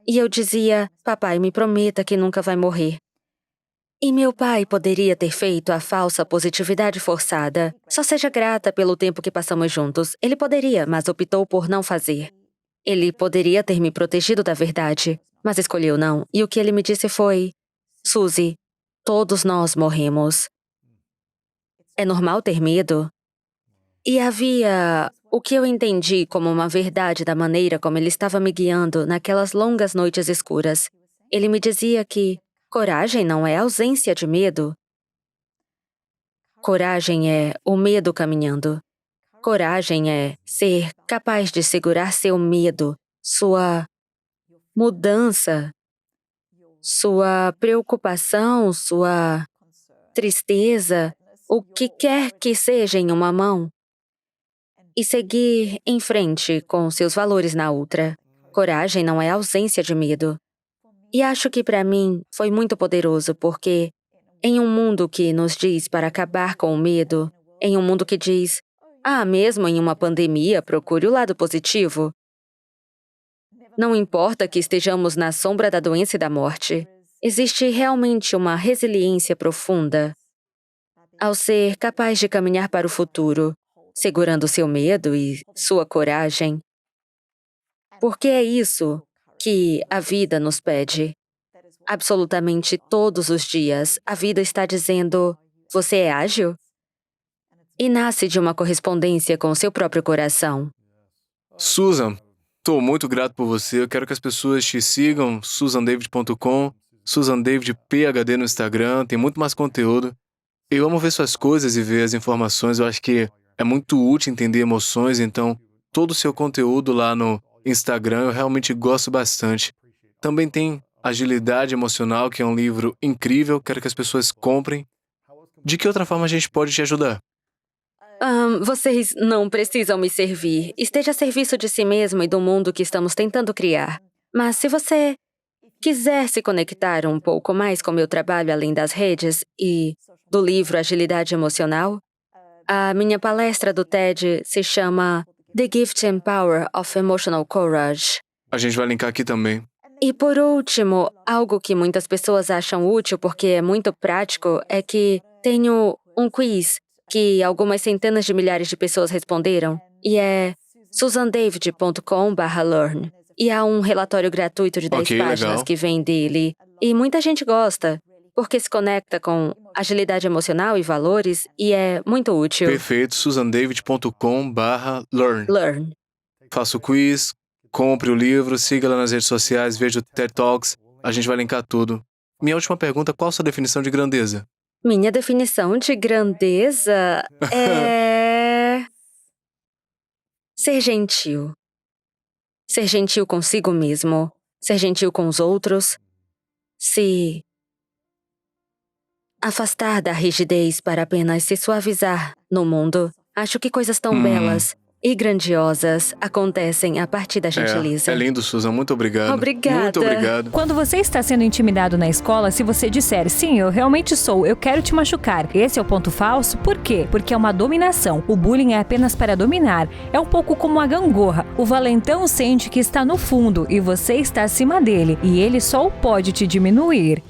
S1: E eu dizia: papai, me prometa que nunca vai morrer. E meu pai poderia ter feito a falsa positividade forçada. Só seja grata pelo tempo que passamos juntos. Ele poderia, mas optou por não fazer. Ele poderia ter me protegido da verdade, mas escolheu não. E o que ele me disse foi: Suzy, todos nós morremos. É normal ter medo? E havia o que eu entendi como uma verdade da maneira como ele estava me guiando naquelas longas noites escuras. Ele me dizia que coragem não é ausência de medo. Coragem é o medo caminhando. Coragem é ser capaz de segurar seu medo, sua mudança, sua preocupação, sua tristeza, o que quer que seja em uma mão, e seguir em frente com seus valores na outra. Coragem não é ausência de medo. E acho que para mim foi muito poderoso porque em um mundo que nos diz para acabar com o medo, em um mundo que diz, mesmo em uma pandemia, procure o lado positivo. Não importa que estejamos na sombra da doença e da morte, existe realmente uma resiliência profunda ao ser capaz de caminhar para o futuro, segurando seu medo e sua coragem. Porque é isso que a vida nos pede. Absolutamente todos os dias, a vida está dizendo, você é ágil? E nasce de uma correspondência com o seu próprio coração.
S4: Susan, estou muito grato por você. Eu quero que as pessoas te sigam, susandavid.com, susandavidphd no Instagram, tem muito mais conteúdo. Eu amo ver suas coisas e ver as informações. Eu acho que é muito útil entender emoções, então todo o seu conteúdo lá no Instagram eu realmente gosto bastante. Também tem Agilidade Emocional, que é um livro incrível, quero que as pessoas comprem. De que outra forma a gente pode te ajudar?
S1: Vocês não precisam me servir. Esteja a serviço de si mesmo e do mundo que estamos tentando criar. Mas se você quiser se conectar um pouco mais com meu trabalho além das redes e do livro Agilidade Emocional, a minha palestra do TED se chama The Gift and Power of Emotional Courage.
S4: A gente vai linkar aqui também.
S1: E por último, algo que muitas pessoas acham útil porque é muito prático é que tenho um quiz que algumas centenas de milhares de pessoas responderam e é susandavid.com/learn. E há um relatório gratuito de 10 páginas
S4: legal.
S1: que vem dele. E muita gente gosta, porque se conecta com agilidade emocional e valores e é muito útil.
S4: Perfeito, susandavid.com/learn.
S1: Learn.
S4: Faça o quiz, compre o livro, siga lá nas redes sociais, veja o TED Talks, a gente vai linkar tudo. Minha última pergunta, qual a sua definição de grandeza?
S1: Minha definição de grandeza é ser gentil. Ser gentil consigo mesmo, ser gentil com os outros, se afastar da rigidez para apenas se suavizar no mundo. Acho que coisas tão belas e grandiosas acontecem a partir da gentileza.
S4: É lindo, Susan. Muito obrigado.
S1: Obrigada.
S4: Muito obrigado.
S5: Quando você está sendo intimidado na escola, se você disser, sim, eu realmente sou, eu quero te machucar, esse é o ponto falso, por quê? Porque é uma dominação. O bullying é apenas para dominar. É um pouco como a gangorra. O valentão sente que está no fundo e você está acima dele, e ele só pode te diminuir.